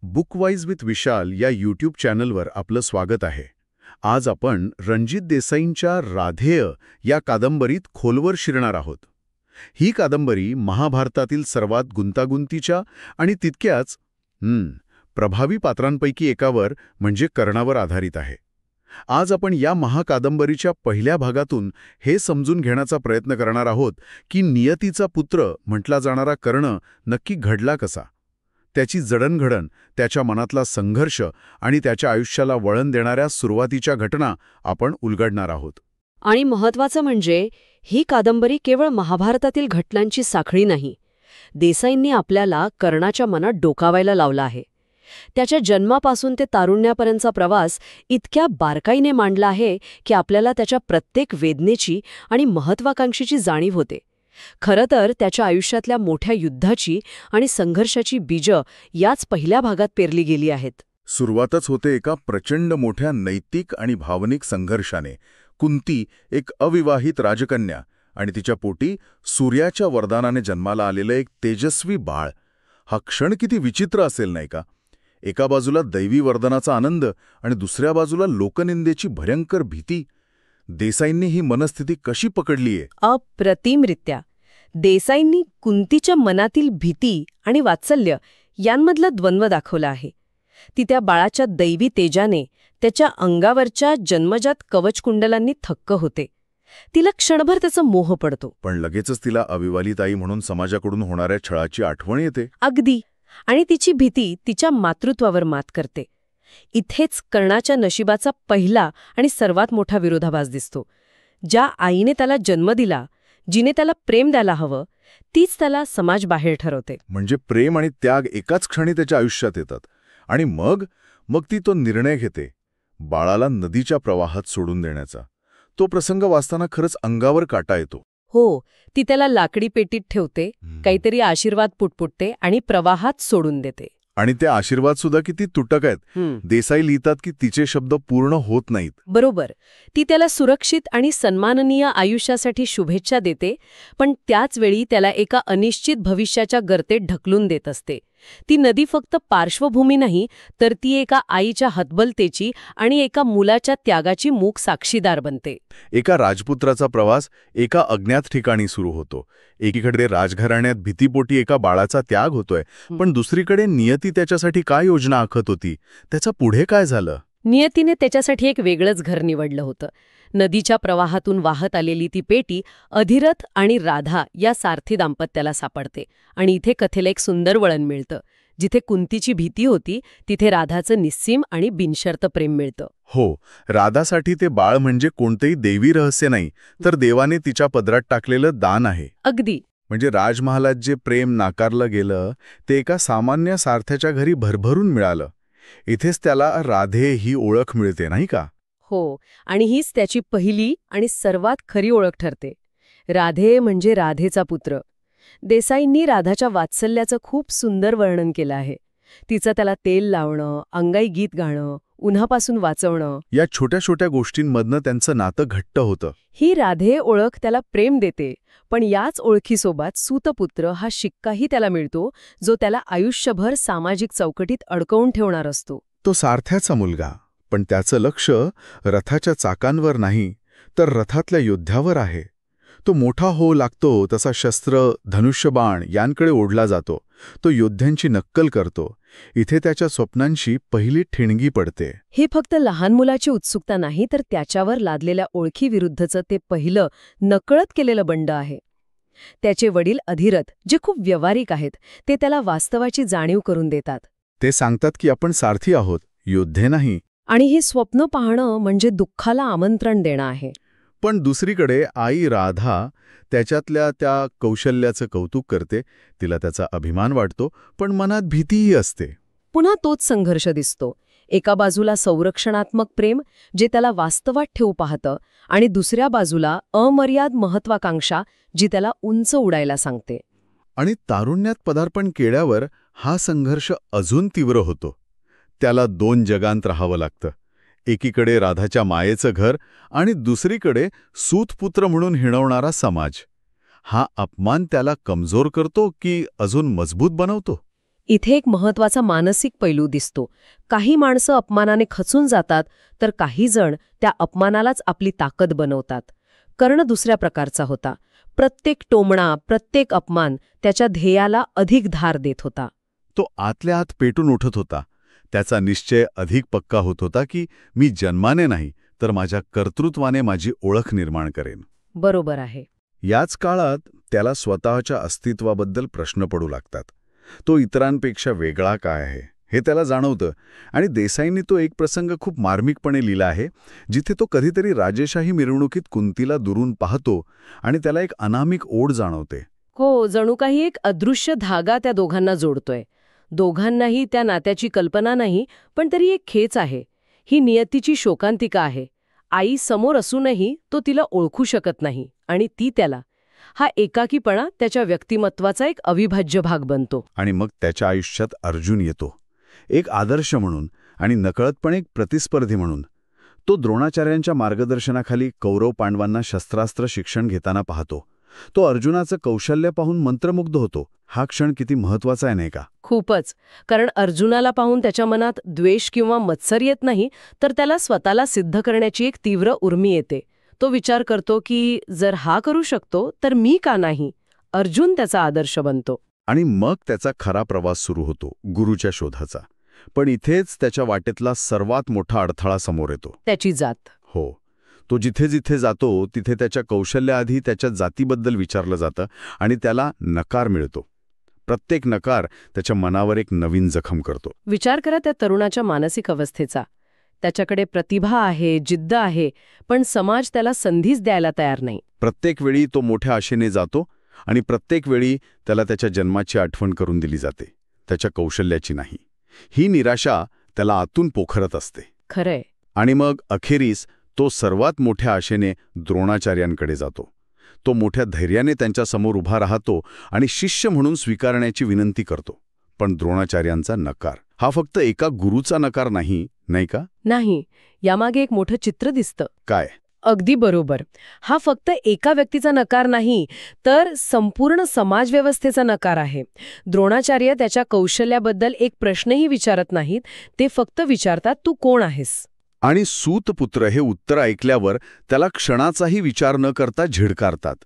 बुकवाईज with विशाल या YouTube चॅनलवर आपलं स्वागत आहे. आज आपण रणजित देसाईंच्या राधेय या कादंबरीत खोलवर शिरणार आहोत. ही कादंबरी महाभारतातील सर्वात गुंतागुंतीच्या आणि तितक्याच प्रभावी पात्रांपैकी एकावर म्हणजे कर्णावर आधारित आहे. आज आपण या महाकादंबरीच्या पहिल्या भागातून हे समजून घेण्याचा प्रयत्न करणार आहोत की नियतीचा पुत्र म्हटला जाणारा कर्ण नक्की घडला कसा, त्याची जडणघडण, त्याच्या मनातला संघर्ष आणि त्याच्या आयुष्याला वळण देणाऱ्या सुरुवातीच्या घटना आपण उलगडणार आहोत. आणि महत्वाचं म्हणजे ही कादंबरी केवळ महाभारतातील घटनांची साखळी नाही. देसाईंनी आपल्याला कर्णाच्या मनात डोकावायला लावला आहे. त्याच्या जन्मापासून ते तारुण्यापर्यंतचा प्रवास इतक्या बारकाईने मांडला आहे की आपल्याला त्याच्या प्रत्येक वेदनेची आणि महत्वाकांक्षेची जाणीव होते. खरं तर त्याच्या आयुष्यातल्या मोठ्या युद्धाची आणि संघर्षाची बीजं याच पहिल्या भागात पेरली गेली आहेत. सुरुवातच होते एका प्रचंड मोठ्या नैतिक आणि भावनिक संघर्षाने. कुंती, एक अविवाहित राजकन्या, आणि तिच्या पोटी सूर्याच्या वरदानाने जन्माला आलेलं एक तेजस्वी बाळ. हा क्षण किती विचित्र असेल नाही का? एका बाजूला दैवी वरदानाचा आनंद आणि दुसऱ्या बाजूला लोकनिंदेची भयंकर भीती. देसाईंनी ही मनस्थिती कशी पकडलीये? अप्रतिमरित्या. देसाईंनी कुंतीच्या मनातील भीती आणि वात्सल्य यांमधला द्वंद्व दाखवला आहे. ती त्या बाळाच्या दैवी तेजाने, त्याच्या अंगावरच्या जन्मजात कवचकुंडलांनी थक्क होते. तिला क्षणभर त्याचा मोह पडतो, पण लगेचच तिला अविवाहित आई म्हणून समाजाकडून होणाऱ्या छळाची आठवण येते. अगदी. आणि तिची भीती तिच्या मातृत्वावर मात करते. इथेच कर्णाच्या नशिबाचा पहिला आणि सर्वात मोठा विरोधाभास दिसतो. ज्या आईने त्याला जन्म दिला, जिने त्याला प्रेम द्यायला हवं, तीच त्याला समाज बाहेर ठरवते. म्हणजे प्रेम आणि त्याग एकाच क्षणी त्याच्या आयुष्यात येतात. आणि मग ती तो निर्णय घेते, बाळाला नदीच्या प्रवाहात सोडून देण्याचा. तो प्रसंग वाचताना खरंच अंगावर काटा येतो. हो, ती त्याला लाकडी पेटीत ठेवते, काहीतरी आशीर्वाद पुटपुटते आणि प्रवाहात सोडून देते. आणि ते आशीर्वाद सुद्धा किती तुटक आहेत. देसाई लिहितात की तिचे शब्द पूर्ण होत नाहीत. बरोबर. ती त्याला सुरक्षित आणि सन्माननीय आयुष्यासाठी शुभेच्छा देते, पण त्याच वेळी त्याला एका अनिश्चित भविष्याच्या गर्तेत ढकलून देत असते. ती नदी फक्त पार्श्वभूमी नाही, तर ती एका आईच्या हतबलतेची आणि एका मुलाच्या त्यागाची मूक साक्षीदार बनते. एका राजपुत्राचा प्रवास एका अज्ञात ठिकाणी सुरू होतो. एकीकडे राजघराण्यात भीतीपोटी एका बाळाचा त्याग होतोय, पण दुसरीकडे नियती त्याच्यासाठी काय योजना आखत होती, त्याचा पुढे काय झालं? नियतीने त्याच्यासाठी एक वेगळंच घर निवडलं होतं. नदीच्या प्रवाहातून वाहत आलेली ती पेटी अधिरथ आणि राधा या सारथी दाम्पत्याला सापडते. आणि इथे कथेला एक सुंदर वळण मिळतं. जिथे कुंतीची भीती होती, तिथे राधाचं निस्सीम आणि बिनशर्त प्रेम मिळतं. हो, राधासाठी ते बाळ म्हणजे कोणतेही देवी रहस्य नाही, तर देवाने तिच्या पदरात टाकलेलं दान आहे. अगदी. म्हणजे राजमहालात जे प्रेम नाकारलं गेलं, ते एका सामान्य सारथ्याच्या घरी भरभरून मिळालं. इथेच त्याला राधे ही ओळख मिळते, नाही का? हो, आणि हीच त्याची पहिली आणि सर्वात खरी ओळख ठरते. राधे म्हणजे राधेचा पुत्र. देसाईंनी राधाच्या वात्सल्याचं खूप सुंदर वर्णन केलं आहे. तिचं त्याला तेल लावणं, अंगाई गीत गाणं, उन्हापासून वाचवणं, या छोट्या छोट्या गोष्टींमधनं त्यांचं नातं घट्ट होतं. ही राधे ओळख त्याला प्रेम देते, पण याच ओळखीसोबत सूतपुत्र हा शिक्काही त्याला मिळतो, जो त्याला आयुष्यभर सामाजिक चौकटीत अडकवून ठेवणार असतो. तो सारथ्याचा मुलगा, पण त्याचं लक्ष रथाच्या चाकांवर नाही, तर रथातल्या योद्ध्यावर आहे. तो मोठा होऊ लागतो तसा शस्त्र, धनुष्यबाण यांकडे ओढला जातो. तो योद्ध्यांची नक्कल करतो. इथे त्याच्या स्वप्नांशी पहिली ठिणगी पडते. हे फक्त लहान मुलाची उत्सुकता नाही, तर त्याच्यावर लादलेल्या ओळखीविरुद्धचं ते पहिलं नकळत केलेलं बंड आहे. त्याचे वडील अधिरथ, जे खूप व्यावहारिक आहेत, ते त्याला वास्तवाची जाणीव करून देतात. ते सांगतात की आपण सारथी आहोत, योद्धे नाही. आणि हे स्वप्न पाहणं म्हणजे दुःखाला आमंत्रण देणं आहे. पण दुसरीकडे आई राधा त्याच्यातल्या त्या कौशल्याचं कौतुक करते. तिला त्याचा अभिमान वाटतो, पण मनात भीतीही असते. पुन्हा तोच संघर्ष दिसतो. एका बाजूला संरक्षणात्मक प्रेम, जे त्याला वास्तवात ठेवू पाहतं, आणि दुसऱ्या बाजूला अमर्याद महत्वाकांक्षा, जी त्याला उंच उडायला सांगते. आणि तारुण्यात पदार्पण केल्यावर हा संघर्ष अजून तीव्र होतो. त्याला दोन जगांत राहावं लागतं. एकीकडे राधाच्या मायेचं घर आणि दुसरीकडे सूतपुत्र म्हणून हिणवणारा समाज. हा अपमान त्याला कमजोर करतो की अजून मजबूत बनवतो? इथे एक महत्वाचा मानसिक पैलू दिसतो. काही माणसं अपमानाने खचून जातात, तर काही जण त्या अपमानालाच आपली ताकद बनवतात. कर्ण दुसऱ्या प्रकारचा होता. प्रत्येक टोमणा, प्रत्येक अपमान त्याच्या ध्येयाला अधिक धार देत होता. तो आतल्या आत पेटून उठत होता. त्याचा निश्चय अधिक पक्का होत होता की मी जन्माने नाही तर माझ्या कर्तृत्वाने माझी ओळख निर्माण करेन. बरोबर आहे. याच काळात त्याला स्वतःच्या अस्तित्वाबद्दल प्रश्न पडू लागतात. तो इतरांपेक्षा वेगळा काय आहे हे त्याला जाणवतं. आणि देसाईंनी तो एक प्रसंग खूप मार्मिकपणे लिहिला आहे, जिथे तो कधीतरी राजेशाही मिरवणुकीत कुंतीला दुरून पाहतो आणि त्याला एक अनामिक ओढ जाणवते. हो, जणू काही एक अदृश्य धागा त्या दोघांना जोडतोय. दोघांनाही त्या नात्याची कल्पना नाही, पण तरी एक खेच आहे. ही नियतीची शोकांतिका आहे. आई समोर असूनही तो तिला ओळखू शकत नाही आणि ती त्याला. हा एकाकीपणा त्याच्या व्यक्तिमत्वाचा एक अविभाज्य भाग बनतो. आणि मग त्याच्या आयुष्यात अर्जुन येतो, एक आदर्श म्हणून आणि नकळतपणे एक प्रतिस्पर्धी म्हणून. तो द्रोणाचार्यांच्या मार्गदर्शनाखाली कौरव पांडवांना शस्त्रास्त्र शिक्षण घेताना पाहतो. तो अर्जुनाचं कौशल्य पाहून मंत्रमुग्ध होतो. हा क्षण किती महत्वाचा आहे नाही का? खूपच. कारण अर्जुनाला पाहून त्याच्या मनात द्वेष किंवा मत्सर येत नाही, तर त्याला स्वतःला सिद्ध करण्याची एक तीव्र उर्मी येते. तो विचार करतो की जर हा करू शकतो तर मी का नाही. अर्जुन त्याचा आदर्श बनतो. आणि मग त्याचा खरा प्रवास सुरू होतो, गुरुच्या शोधाचा. पण इथेच त्याच्या वाटेतला सर्वात मोठा अडथळा समोर येतो. त्याची जात. हो, तो जिथे जिथे जातो तिथे त्याच्या कौशल्याआधी त्याच्या जातीबद्दल विचारलं जातं आणि त्याला नकार मिळतो. प्रत्येक नकार त्याच्या मनावर एक नवीन जखम करतो. विचार करा त्या तरुणाच्या मानसिक अवस्थेचा. त्याच्याकडे प्रतिभा आहे, जिद्द आहे, पण समाज त्याला संधीच द्यायला तयार नाही. प्रत्येक वेळी तो मोठ्या आशेने जातो आणि प्रत्येक वेळी त्याला त्याच्या जन्माची आठवण करून दिली जाते, त्याच्या कौशल्याची नाही. ही निराशा त्याला आतून पोखरत असते. खरंय. आणि मग अखेरीस तो सर्वात मोठ्या आशेने द्रोणाचार्यांकडे जातो. तो मोठ्या धैर्याने त्यांच्यासमोर उभा राहतो आणि शिष्य म्हणून स्वीकारण्याची विनंती करतो. पण द्रोणाचार्यांचा नकार हा फक्त एका गुरुचा नकार नाही, नाही का? नाही. यामागे एक मोठं चित्र दिसतं. काय? अगदी बरोबर. हा फक्त एका व्यक्तीचा नकार नाही, तर संपूर्ण समाजव्यवस्थेचा नकार आहे. द्रोणाचार्य त्याच्या कौशल्याबद्दल एक प्रश्नही विचारत नाहीत. ते फक्त विचारतात, तू कोण आहेस? आणि सूतपुत्र हे उत्तर ऐकल्यावर त्याला क्षणाचाही विचार न करता झिडकारतात.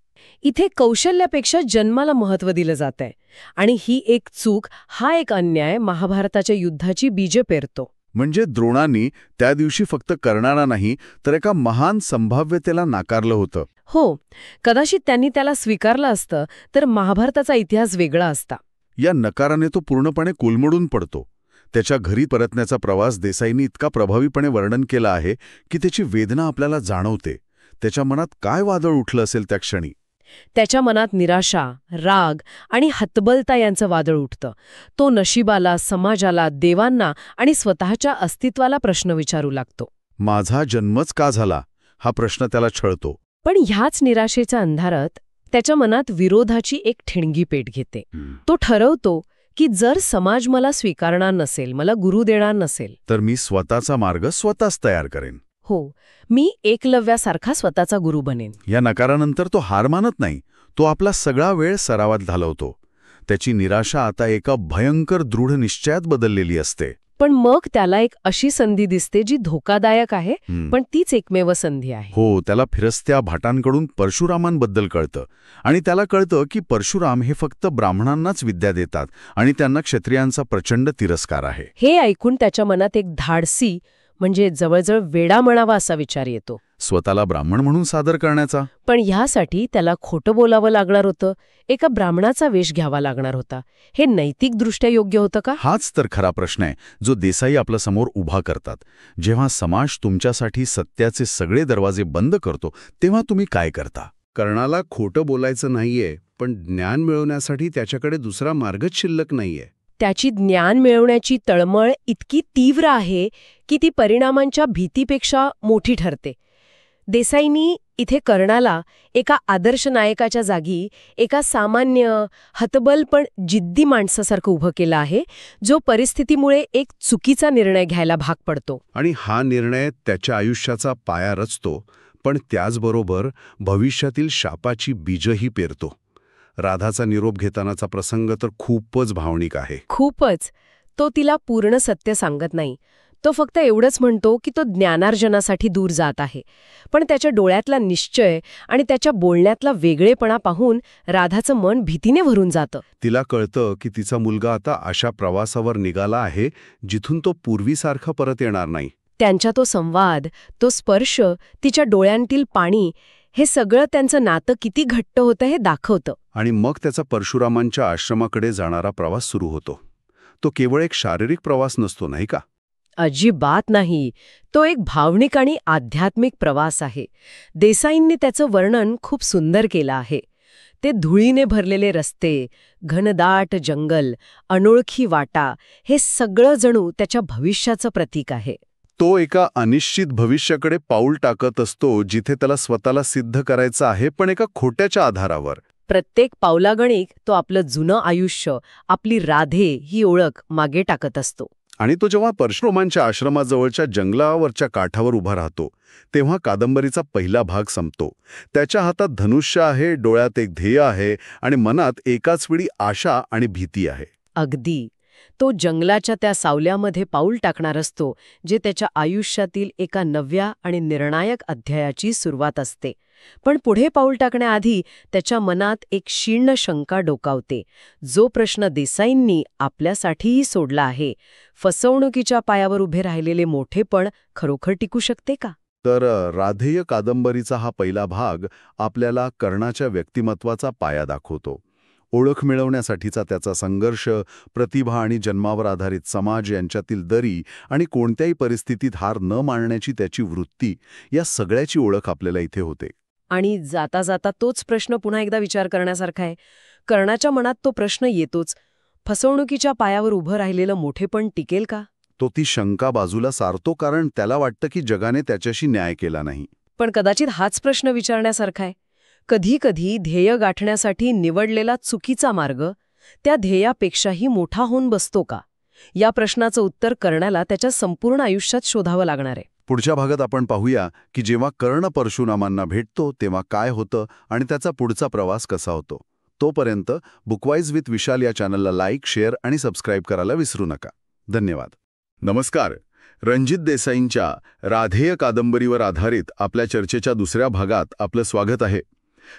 इथे कौशल्यापेक्षा जन्माला महत्त्व दिलं जातंय. आणि ही एक चूक, हा एक अन्याय महाभारताच्या युद्धाची बीजे पेरतो. म्हणजे द्रोणांनी त्या दिवशी फक्त कर्णाला नाही तर एका महान संभाव्यतेला नाकारलं होतं. हो, कदाचित त्यांनी त्याला स्वीकारलं असतं तर महाभारताचा इतिहास वेगळा असता. या नकाराने तो पूर्णपणे कोलमडून पडतो. त्याच्या घरी परतण्याचा प्रवास देसाईंनी इतका प्रभावीपणे वर्णन केला आहे की त्याची वेदना आपल्याला जाणवते. त्याच्या मनात काय वादळ उठलं असेल त्या क्षणी. त्याच्या मनात निराशा, राग आणि हतबलता यांचं वादळ उठतं. तो नशिबाला, समाजाला, देवांना आणि स्वतःच्या अस्तित्वाला प्रश्न विचारू लागतो. माझा जन्मच का झाला हा प्रश्न त्याला छळतो. पण ह्याच निराशेच्या अंधारात त्याच्या मनात विरोधाची एक ठिणगी पेट घेते. तो ठरवतो की जर समाज मला स्वीकारणार नसेल, मला गुरु देणार नसेल, तर मी स्वतःचा मार्ग स्वतःच तयार करेन. हो, मी एकलव्यासारखा स्वतःचा गुरु बनेन. या नकारानंतर तो हार मानत नाही. तो आपला सगळा वेळ सरावात घालवतो. त्याची निराशा आता एका भयंकर दृढ निश्चयात बदललेली असते. पण मग त्याला एक अशी संधी दिसते जी धोकादायक आहे, पण तीच एकमेव संधी आहे. हो, त्याला फिरस्त्या भाटांकडून परशुरामांबद्दल कळतं. आणि त्याला कळतं की परशुराम हे फक्त ब्राह्मणांनाच विद्या देतात आणि त्यांना क्षत्रियांचा प्रचंड तिरस्कार आहे. हे ऐकून त्याच्या मनात एक धाडसी, म्हणजे जवळजवळ वेडा म्हणावा असा विचार येतो. स्वतःला ब्राह्मण म्हणून सादर करण्याचा. पण ह्यासाठी त्याला खोटं बोलावं लागणार होतं. एका ब्राह्मणाचा वेश घ्यावा लागणार होता. हे नैतिकदृष्ट्या योग्य होतं का? हाच तर खरा प्रश्न आहे जो देसाई आपल्या समोर उभा करतात. जेव्हा समाज तुमच्यासाठी सत्याचे सगळे दरवाजे बंद करतो तेव्हा तुम्ही काय करता? कर्णाला खोटं बोलायचं नाहीये, पण ज्ञान मिळवण्यासाठी त्याच्याकडे दुसरा मार्गच शिल्लक नाहीये. त्याची ज्ञान मिळवण्याची तळमळ इतकी तीव्र आहे की ती परिणामांच्या भीतीपेक्षा मोठी ठरते. देसाईंनी इथे कर्णाला एका आदर्श नायकाच्या जागी एका सामान्य, हतबल पण जिद्दी माणसासारखं उभं केलं आहे, जो परिस्थितीमुळे एक चुकीचा निर्णय घ्यायला भाग पडतो. आणि हा निर्णय त्याच्या आयुष्याचा पाया रचतो, पण त्याचबरोबर भविष्यातील शापाची बीजही पेरतो. राधाचा निरोप घेतानाचा प्रसंग तर खूपच भावनिक आहे. खूपच. तो तिला पूर्ण सत्य सांगत नाही. तो फक्त एवढंच म्हणतो की तो ज्ञानार्जनासाठी दूर जात आहे. पण त्याच्या डोळ्यातला निश्चय आणि त्याच्या बोलण्यातला वेगळेपणा पाहून राधाचं मन भीतीने भरून जातं. तिला कळतं की तिचा मुलगा आता अशा प्रवासावर निघाला आहे जिथून तो पूर्वीसारखा परत येणार नाही. त्यांचा तो संवाद, तो स्पर्श, तिच्या डोळ्यांतील पाणी, हे सगळं त्यांचं नातं किती घट्ट होतं हे दाखवतं. आणि मग त्याचा परशुरामांच्या आश्रमाकडे जाणारा प्रवास सुरू होतो. तो केवळ एक शारीरिक प्रवास नसतो, नाही का? अजिबात नाही. तो एक भावनिक आणि आध्यात्मिक प्रवास आहे. देसाईंनी त्याचं वर्णन खूप सुंदर केलं आहे. ते धुळीने भरलेले रस्ते, घनदाट जंगल, अनोळखी वाटा, हे सगळं जणू त्याच्या भविष्याचं प्रतीक आहे. तो एका अनिश्चित भविष्याकडे पाऊल टाकत असतो जिथे त्याला स्वतःला सिद्ध करायचं आहे, पण एका खोट्याच्या आधारावर. प्रत्येक पावलागणिक तो आपलं जुनं आयुष्य, आपली राधे ही ओळख मागे टाकत असतो. आणि तो जेव्हा परशुरामांच्या आश्रमाजवळच्या जंगलावरच्या काठावर उभा राहतो तेव्हा कादंबरीचा पहिला भाग संपतो. त्याच्या हातात धनुष्य आहे, डोळ्यात एक ध्येय आहे आणि मनात एकाच वेळी आशा आणि भीती आहे. अगदी. तो जंगलाच्या त्या सावल्यामध्ये पाऊल टाकणार असतो, जे त्याच्या आयुष्यातील एका नव्या आणि निर्णायक अध्यायाची सुरुवात असते. पण पुढे पाऊल टाकण्याआधी त्याच्या मनात एक क्षीण शंका डोकावते. जो प्रश्न देसाईंनी आपल्यासाठीही सोडला आहे, फसवणुकीच्या पायावर उभे राहिलेले मोठेपण खरोखर टिकू शकते का? तर राधेय कादंबरीचा हा पहिला भाग आपल्याला कर्णाच्या व्यक्तिमत्वाचा पाया दाखवतो. ओळख मिळवण्यासाठीचा त्याचा संघर्ष, प्रतिभा आणि जन्मावर आधारित समाज यांच्यातील दरी आणि कोणत्याही परिस्थितीत हार न मानण्याची त्याची वृत्ती, या सगळ्याची ओळख आपल्याला इथे होते. आणि जाता जाता तोच प्रश्न पुन्हा एकदा विचार करण्यासारखा आहे. कर्णाच्या मनात तो प्रश्न येतोच, फसवणुकीच्या पायावर उभं राहिलेलं मोठेपण टिकेल का? तो ती शंका बाजूला सारतो, कारण त्याला वाटतं की जगाने त्याच्याशी न्याय केला नाही. पण कदाचित हाच प्रश्न विचारण्यासारखा आहे. कधी कधी ध्येय गाठण्यासाठी निवडलेला चुकीचा मार्ग त्या ध्येयापेक्षाही मोठा होऊन बसतो का? या प्रश्नाचं उत्तर कर्णाला त्याच्या संपूर्ण आयुष्यात शोधावं लागणार आहे. पुढच्या भागात आपण पाहूया की जेव्हा कर्ण परशुरामांना भेटतो तेव्हा काय होतं आणि त्याचा पुढचा प्रवास कसा होतो. तोपर्यंत बुकवाईज विथ विशाल या चॅनलला लाईक, शेअर आणि सबस्क्राईब करायला विसरू नका. धन्यवाद. नमस्कार. रणजित देसाईंच्या राधेय कादंबरीवर आधारित आपल्या चर्चेच्या दुसऱ्या भागात आपलं स्वागत आहे.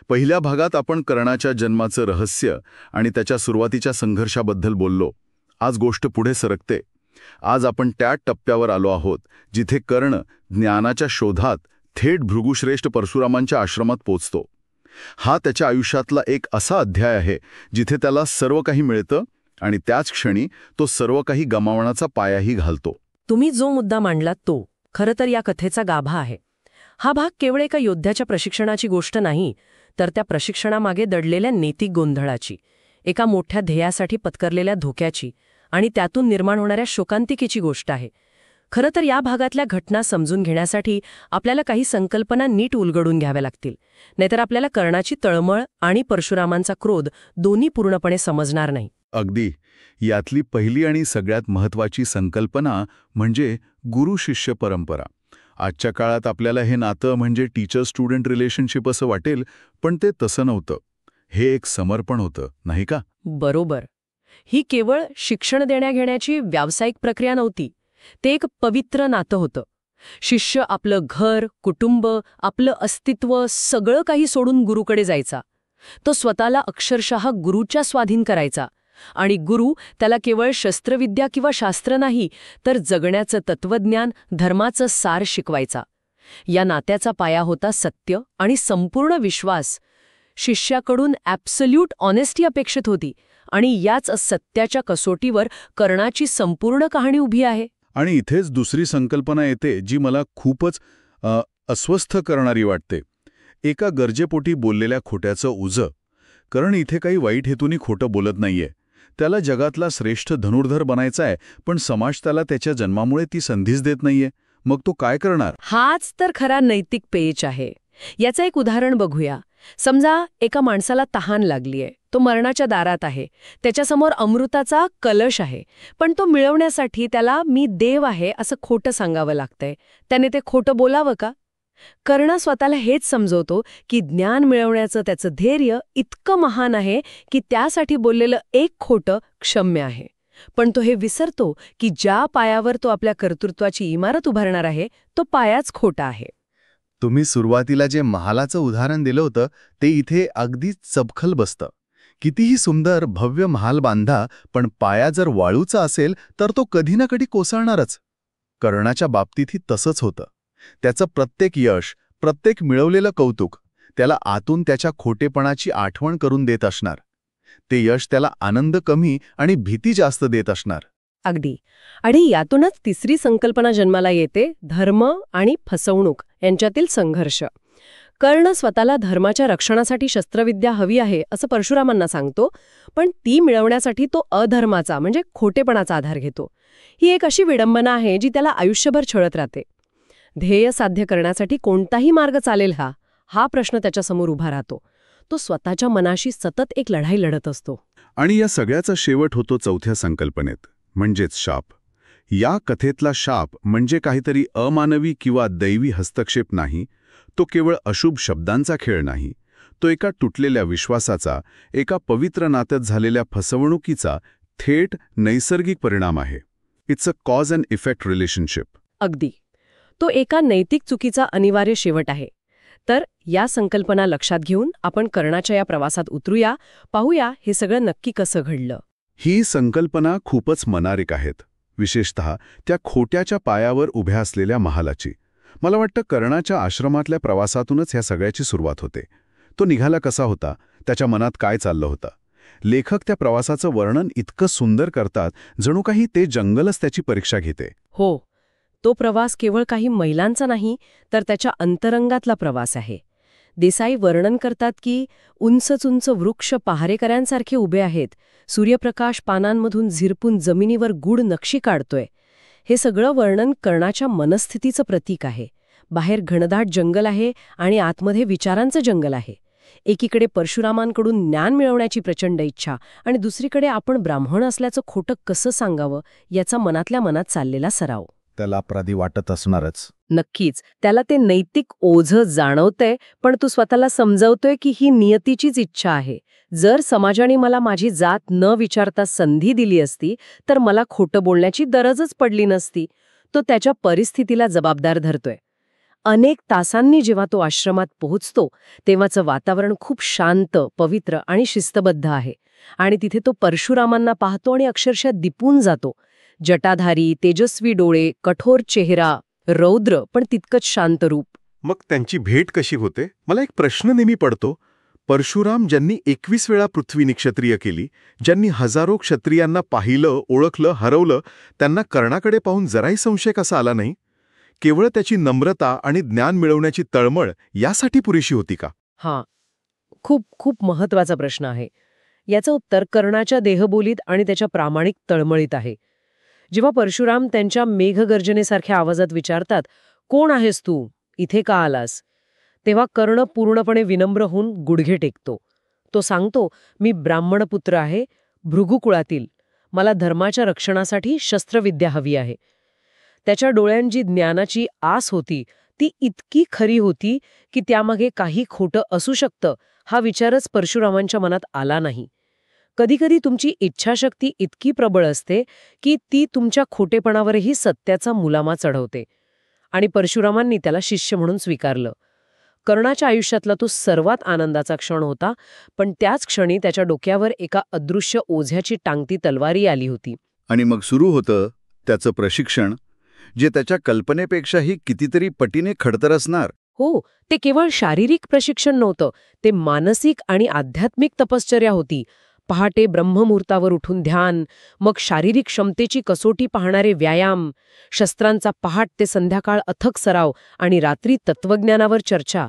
पहिल्या भागात आपण कर्णाच्या जन्माचं रहस्य आणि त्याच्या सुरुवातीच्या संघर्षाबद्दल बोललो. आज गोष्ट पुढे सरकते. आज आपण त्या टप्प्यावर आलो आहोत जिथे कर्ण ज्ञानाच्या शोधात थेट भृगुश्रेष्ठ परशुरामांच्या आश्रमात पोचतो. हा त्याच्या आयुष्यातला एक असा अध्याय आहे जिथे त्याला सर्व काही मिळतं आणि त्याच क्षणी तो सर्व काही गमावण्याचा पायाही घालतो. तुम्ही जो मुद्दा मांडलात तो खरं तर या कथेचा गाभा आहे. हा भाग केवळ एका योद्ध्याच्या प्रशिक्षणाची गोष्ट नाही, तर त्या प्रशिक्षणामागे दडलेल्या नैतिक गोंधळाची, एका मोठ्या ध्येयासाठी पत्करलेल्या धोक्याची आणि त्यातून निर्माण होणाऱ्या शोकांतिकेची गोष्ट आहे. खरं तर या भागातल्या घटना समजून घेण्यासाठी आपल्याला काही संकल्पना नीट उलगडून घ्याव्या लागतील, नाहीतर आपल्याला कर्णाची तळमळ आणि परशुरामांचा क्रोध दोन्ही पूर्णपणे समजणार नाही. अगदी. यातली पहिली आणि सगळ्यात महत्त्वाची संकल्पना म्हणजे गुरु-शिष्य परंपरा. आजच्या काळात आपल्याला हे नातं म्हणजे टीचर-स्टुडंट रिलेशनशिप असं वाटेल, पण ते तसं नव्हतं. हे एक समर्पण होतं, नाही का? बरोबर. ही केवळ शिक्षण देण्या-घेण्याची व्यावसायिक प्रक्रिया नव्हती. ते एक पवित्र नातं होतं. शिष्य आपलं घर, कुटुंब, आपलं अस्तित्व सगळं काही सोडून गुरुकडे जायचा. तो स्वतःला अक्षरशः गुरुच्या स्वाधीन करायचा आणि गुरु त्याला केवळ शस्त्रविद्या किंवा शास्त्र नाही, तर जगण्याचं तत्वज्ञान, धर्माचं सार शिकवायचा. या नात्याचा पाया होता सत्य आणि संपूर्ण विश्वास. शिष्याकडून ॲब्सोल्यूट ऑनेस्टी अपेक्षित होती आणि याच सत्याच्या कसोटीवर कर्णाची संपूर्ण कहाणी उभी आहे. आणि इथेच दुसरी संकल्पना येते जी मला खूपच अस्वस्थ करणारी वाटते. एका गरजेपोटी बोललेल्या खोट्याचं उजं. कर्ण इथे काही वाईट हेतूनी खोटं बोलत नाहीये. त्याला जगातला श्रेष्ठ धनुर्धर बनायचा आहे, पण समाज त्याला त्याच्या जन्मामुळे ती संधीच देत नाहीये. मग तो काय करणार? हाच तर खरा नैतिक पेच आहे. याचं एक उदाहरण बघूया. समजा एका माणसाला तहान लागलीये. तो मरणाच्या दारात आहे. त्याच्यासमोर अमृताचा कलश आहे. पण तो मिळवण्यासाठी त्याला मी देव आहे असं खोटं सांगावं लागतंय. त्याने ते खोटं बोलावं का? कर्ण स्वतःला हेच समजवतो की ज्ञान मिळवण्याचं त्याचं धैर्य इतकं महान आहे की त्यासाठी बोललेलं एक खोटं क्षम्य आहे. पण तो हे विसरतो की ज्या पायावर तो आपल्या कर्तृत्वाची इमारत उभारणार आहे तो पायाच खोटा आहे. तुम्ही सुरुवातीला जे महालाचं उदाहरण दिलं होतं ते इथे अगदीच चपखल बसतं. कितीही सुंदर भव्य महाल बांधा, पण पाया जर वाळूचा असेल तर तो कधी ना कधी कोसळणारच. कर्णाच्या बाबतीतही तसंच होतं. त्याचं प्रत्येक यश, प्रत्येक मिळवलेलं कौतुक त्याला आतून त्याच्या खोटेपणाची आठवण करून देत असणार. ते यश त्याला आनंद कमी आणि भीती जास्त देत असणार. अगदी. आणि यातूनच तिसरी संकल्पना जन्माला येते, धर्म आणि फसवणूक यांच्यातील संघर्ष. कर्ण स्वतःला धर्माच्या रक्षणासाठी शस्त्रविद्या हवी आहे असं परशुरामांना सांगतो, पण ती मिळवण्यासाठी तो अधर्माचा म्हणजे खोटेपणाचा आधार घेतो. ही एक अशी विडंबना आहे जी त्याला आयुष्यभर छळत राहते. ध्येय साध्य करण्यासाठी कोणताही मार्ग चालेल हा प्रश्न त्याच्यासमोर उभा राहतो. तो स्वतःच्या मनाशी सतत एक लढाई लढत असतो. आणि या सगळ्याचा शेवट होतो चौथ्या संकल्पनेत, म्हणजेच शाप. या कथेतला शाप म्हणजे काहीतरी अमानवी किंवा दैवी हस्तक्षेप नाही. तो केवळ अशुभ शब्दांचा खेळ नाही. तो एका तुटलेल्या विश्वासाचा, एका पवित्र नात्यात झालेल्या फसवणुकीचा थेट नैसर्गिक परिणाम आहे. It's a cause and effect relationship. अगदी. तो एका नैतिक चुकीचा अनिवार्य शेवट आहे. तर या संकल्पना लक्षात घेऊन आपण कर्णाच्या या प्रवासात उतरूया, पाहूया हे सगळं नक्की कसं घडलं. ही संकल्पना खूपच मनारिक आहेत, विशेषतः त्या खोट्याच्या पायावर उभ्या असलेल्या महालाची. मला वाटतं कर्णाच्या आश्रमातल्या प्रवासातूनच ह्या सगळ्याची सुरुवात होते. तो निघाला कसा होता, त्याच्या मनात काय चाललं होतं. लेखक त्या प्रवासाचं वर्णन इतकं सुंदर करतात, जणू काही ते जंगलच त्याची परीक्षा घेते. हो, तो प्रवास केवळ काही मैलांचा नाही, तर त्याच्या अंतरंगातला प्रवास आहे. देसाई वर्णन करतात की उंच वृक्ष पहारेकऱ्यांसारखे उभे आहेत. सूर्यप्रकाश पानांमधून झिरपून जमिनीवर गूढ नक्षी काढतोय. हे सगळं वर्णन कर्णाच्या मनस्थितीचं प्रतीक आहे. बाहेर घनदाट जंगल आहे आणि आतमध्ये विचारांचं जंगल आहे. एकीकडे परशुरामांकडून ज्ञान मिळवण्याची प्रचंड इच्छा आणि दुसरीकडे आपण ब्राह्मण असल्याचं खोटं कसं सांगावं याचा मनातल्या मनात चाललेला सराव. त्याला अपराधी वाटत असणारच. नक्कीच. त्याला ते नैतिक ओझं जाणवतंय, पण तो स्वतःला समजावतोय की ही नियतीचीच इच्छा आहे. जर समाजाने मला माझी जात न विचारता संधी दिली असती तर मला खोटं बोलण्याची गरजच पडली नसती. तो त्याच्या परिस्थितीला जबाबदार धरतोय. अनेक तासांनी जेव्हा तो आश्रमात पोहोचतो तेव्हाचं वातावरण खूप शांत, पवित्र आणि शिस्तबद्ध आहे. आणि तिथे तो परशुरामांना पाहतो आणि अक्षरशः दिपून जातो. जटाधारी, तेजस्वी डोळे, कठोर चेहरा, रौद्र पण तितकंच शांत रूप. मग त्यांची भेट कशी होते? मला एक प्रश्न नेहमी पडतो. परशुराम ज्यांनी 21 वेळा पृथ्वी निक्षत्रिय केली, ज्यांनी हजारो क्षत्रियांना पाहिलं, ओळखलं, हरवलं, त्यांना कर्णाकडे पाहून जराही संशय कसा आला नाही? केवळ त्याची नम्रता आणि ज्ञान मिळवण्याची तळमळ यासाठी पुरेशी होती का? खूप खूप महत्वाचा प्रश्न आहे. याचं उत्तर कर्णाच्या देहबोलीत आणि त्याच्या प्रामाणिक तळमळीत आहे. जेव्हा परशुराम त्यांच्या मेघगर्जनेसारख्या आवाजात विचारतात, कोण आहेस तू, इथे का आलास, तेव्हा कर्ण पूर्णपणे विनम्र होऊन गुडघे टेकतो. तो सांगतो, मी ब्राह्मणपुत्र आहे, भृगुकुळातील. मला धर्माच्या रक्षणासाठी शस्त्रविद्या हवी आहे. त्याच्या डोळ्यांची जी ज्ञानाची आस होती ती इतकी खरी होती की त्यामागे काही खोटं असू शकतं हा विचारच परशुरामांच्या मनात आला नाही. कधीकधी तुमची इच्छाशक्ती इतकी प्रबळ असते की ती तुमच्या खोटेपणावरही सत्याचा मुलामा चढवते. आणि परशुरामांनी त्याला शिष्य म्हणून स्वीकारलं. कर्णाच्या आयुष्यातला तो सर्वात आनंदाचा क्षण होता, पण त्याच क्षणी त्याच्या डोक्यावर एका अदृश्य ओझ्याची टांगती तलवारी आली होती. आणि मग सुरू होतं त्याचं प्रशिक्षण, जे त्याच्या कल्पनेपेक्षाही कितीतरी पटीने खडतर असणार. हो, ते केवळ शारीरिक प्रशिक्षण नव्हतं, ते मानसिक आणि आध्यात्मिक तपश्चर्या होती. पहाटे ब्रह्ममुहूर्तावर उठून ध्यान, मग शारीरिक क्षमतेची कसोटी पाहणारे व्यायाम, शस्त्रांचा पहाट ते संध्याकाळ अथक सराव आणि रात्री तत्वज्ञानावर चर्चा.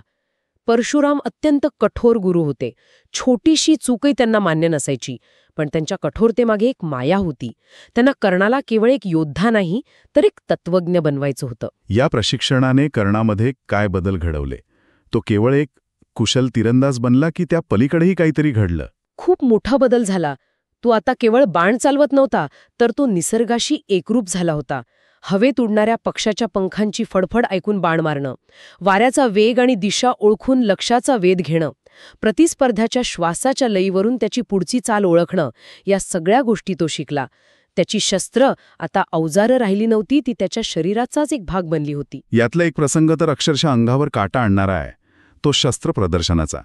परशुराम अत्यंत कठोर गुरु होते. छोटीशी चूकही त्यांना मान्य नसायची, पण त्यांच्या कठोरतेमागे एक माया होती. त्यांना कर्णाला केवळ एक योद्धा नाही तर एक तत्वज्ञ बनवायचं होतं. या प्रशिक्षणाने कर्णामध्ये काय बदल घडवले? तो केवळ एक कुशल तिरंदाज बनला की त्या पलीकडेही काहीतरी घडलं? खूप मोठा बदल झाला. तो आता केवळ बाण चालवत नव्हता, तर तो निसर्गाशी एकरूप झाला होता. हवेत उडणाऱ्या पक्षाच्या पंखांची फडफड ऐकून बाण मारणं, वाऱ्याचा वेग आणि दिशा ओळखून लक्षाचा वेध घेणं, प्रतिस्पर्ध्याच्या श्वासाच्या लयीवरून त्याची पुढची चाल ओळखणं, या सगळ्या गोष्टी तो शिकला. त्याची शस्त्र आता अवजारं राहिली नव्हती, ती त्याच्या शरीराचाच एक भाग बनली होती. यातला एक प्रसंग तर अक्षरशः अंगावर काटा आणणारा आहे, तो शस्त्र प्रदर्शनाचा,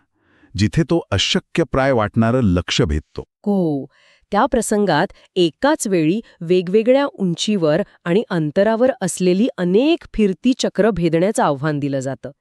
जिथे तो अशक्यप्राय वाटणारं लक्ष भेदतो. हो, त्या प्रसंगात एकाच वेळी वेगवेगळ्या उंचीवर आणि अंतरावर असलेली अनेक फिरती चक्र भेदण्याचं आव्हान दिलं जातं.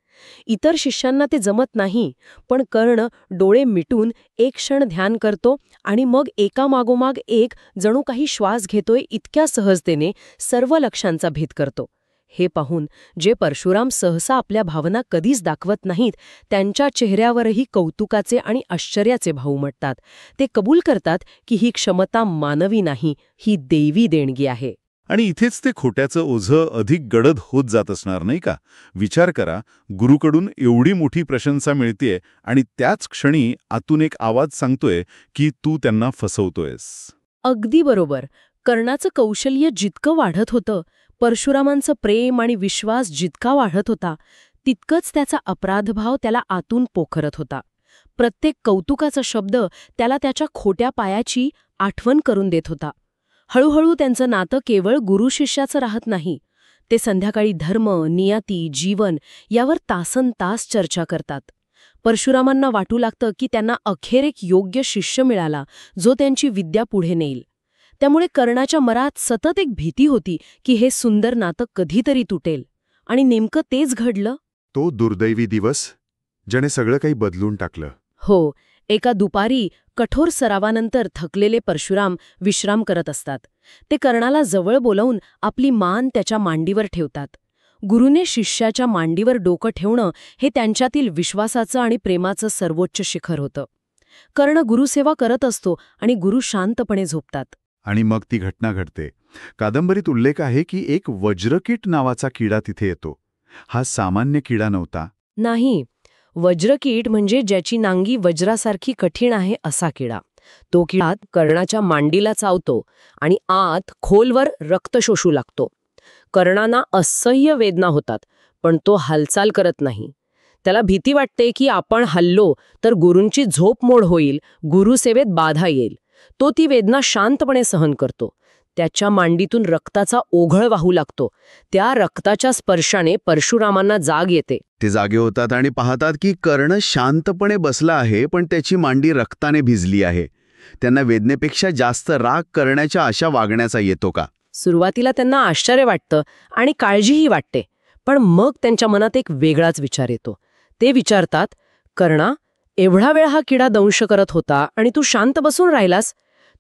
इतर शिष्यांना ते जमत नाही, पण कर्ण डोळे मिटून एक क्षण ध्यान करतो आणि मग एकामागोमाग एक जणू काही श्वास घेतोय इतक्या सहजतेने सर्व लक्ष्यांचा भेद करतो. हे पाहून जे परशुराम सहसा आपल्या भावना कधीच दाखवत नाहीत, त्यांच्या चेहऱ्यावरही कौतुकाचे आणि आश्चर्याचे भाव उमटतात. ते कबूल करतात की ही क्षमता मानवी नाही, ही देवी देणगी आहे. आणि इथेच ते खोट्याचं ओझं अधिक गडद होत जात असणार नाही का? विचार करा, गुरुकडून एवढी मोठी प्रशंसा मिळतेय आणि त्याच क्षणी आतून एक आवाज सांगतोय की तू त्यांना फसवतोयस. अगदी बरोबर. कर्णाचं कौशल्य जितकं वाढत होतं, परशुरामांचं प्रेम आणि विश्वास जितका वाढत होता, तितकंच त्याचा अपराधभाव त्याला आतून पोखरत होता. प्रत्येक कौतुकाचा शब्द त्याला त्याच्या खोट्या पायाची आठवण करून देत होता. हळूहळू त्यांचं नातं केवळ गुरु-शिष्याचं राहत नाही. ते संध्याकाळी धर्म, नियती, जीवन यावर तासनतास चर्चा करतात. परशुरामांना वाटू लागतं की त्यांना अखेर एक योग्य शिष्य मिळाला, जो त्यांची विद्या पुढे नेईल. त्यामुळे कर्णाच्या मनात सतत एक भीती होती की हे सुंदर नातं कधीतरी तुटेल. आणि नेमकं तेच घडलं. तो दुर्दैवी दिवस, ज्याने सगळं काही बदलून टाकलं. हो, एका दुपारी कठोर सरावानंतर थकलेले परशुराम विश्राम करत असतात. ते कर्णाला जवळ बोलावून आपली मान त्याच्या मांडीवर ठेवतात. गुरुने शिष्याच्या मांडीवर डोकं ठेवणं हे त्यांच्यातील विश्वासाचं आणि प्रेमाचं सर्वोच्च शिखर होतं. कर्ण गुरुसेवा करत असतो आणि गुरु शांतपणे झोपतात. आणि मग ती घटना घडते. कादंबरीत उल्लेख आहे की एक वज्रकीट नावाचा किडा तिथे येतो. हा सामान्य किडा नव्हता. नाही, वज्रकीट म्हणजे ज्याची नांगी वज्रासारखी कठीण आहे असा किडा. तो किडा कर्णाच्या मांडीला चावतो आणि आत खोलवर रक्त शोषू लागतो. कर्णांना असह्य वेदना होतात, पण तो हालचाल करत नाही. त्याला भीती वाटते की आपण हल्लो तर गुरूंची झोप मोड होईल, गुरुसेवेत बाधा येईल. तो ती वेदना शांतपणे सहन करतो. त्याच्या मांडीतून रक्ताचा ओघळ वाहू लागतो. त्या रक्ताच्या स्पर्शाने परशुरामांना जाग येते. ते जागे होतात आणि पाहतात की कर्ण शांतपणे बसला आहे, पण त्याची मांडी रक्ताने भिजली आहे. त्यांना वेदनेपेक्षा जास्त राग करण्याच्या अशा वागण्याचा येतो का? सुरुवातीला त्यांना आश्चर्य वाटतं आणि काळजीही वाटते, पण मग त्यांच्या मनात एक वेगळाच विचार येतो. ते विचारतात, कर्णा, एवढा वेळ हा किडा दंश करत होता आणि तू शांत बसून राहिलास.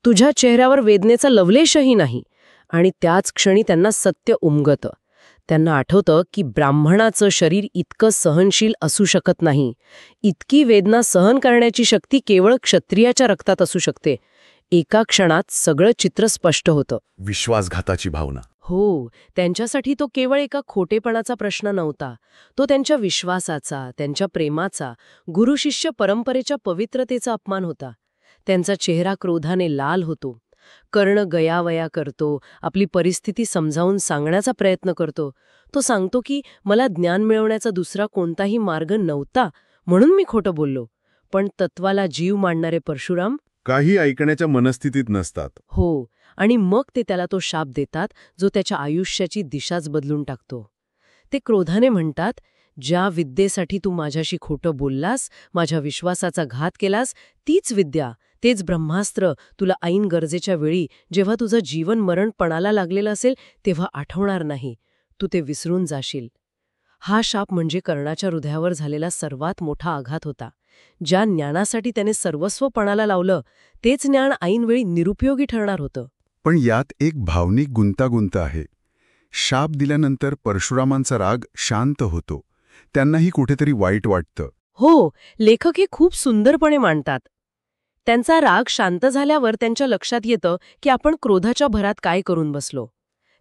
तुझ्या चेहऱ्यावर वेदनेचा लवलेशही नाही. आणि त्याच क्षणी त्यांना सत्य उमगतं. त्यांना आठवतं की ब्राह्मणाचं शरीर इतकं सहनशील असू शकत नाही. इतकी वेदना सहन करण्याची शक्ती केवळ क्षत्रियाच्या रक्तात असू शकते. एका क्षणात सगळं चित्र स्पष्ट होतं. विश्वासघाताची भावना. हो, त्यांच्यासाठी तो केवळ एका खोटेपणाचा प्रश्न नव्हता. तो त्यांच्या विश्वासाचा, त्यांच्या प्रेमाचा, गुरुशिष्य परंपरेच्या पवित्रतेचा अपमान होता. त्यांचा चेहरा क्रोधाने लाल होतो. कर्ण गयावया करतो, आपली परिस्थिती समजावून सांगण्याचा प्रयत्न करतो. तो सांगतो की मला ज्ञान मिळवण्याचा दुसरा कोणताही मार्ग नव्हता, म्हणून मी खोटं बोललो. पण तत्वाला जीव मांडणारे परशुराम काही ऐकण्याच्या मनस्थितीत नसतात. हो, आणि मग ते त्याला तो शाप देतात, जो त्याच्या आयुष्याची दिशाच बदलून टाकतो. ते क्रोधाने म्हणतात, ज्या विद्येसाठी तू माझ्याशी खोटं बोललास, माझ्या विश्वासाचा घात केलास, तीच विद्या, तेच ब्रह्मास्त्र तुला ऐन गरजेच्या वेळी, जेव्हा तुझं जीवन मरण पणाला लागलेलं असेल, तेव्हा आठवणार नाही. तू ते विसरून जाशील. हा शाप म्हणजे कर्णाच्या हृदयावर झालेला सर्वात मोठा आघात होता. ज्या ज्ञानासाठी त्याने सर्वस्व पणाला लावलं, तेच ज्ञान ऐनवेळी निरुपयोगी ठरणार होतं. पण यात एक भावनिक गुंतागुंत आहे. शाप दिल्यानंतर परशुरामांचा राग शांत होतो. त्यांनाही कुठेतरी वाईट वाटतं. हो, लेखक हे खूप सुंदरपणे मांडतात. त्यांचा राग शांत झाल्यावर त्यांच्या लक्षात येतं की आपण क्रोधाच्या भरात काय करून बसलो.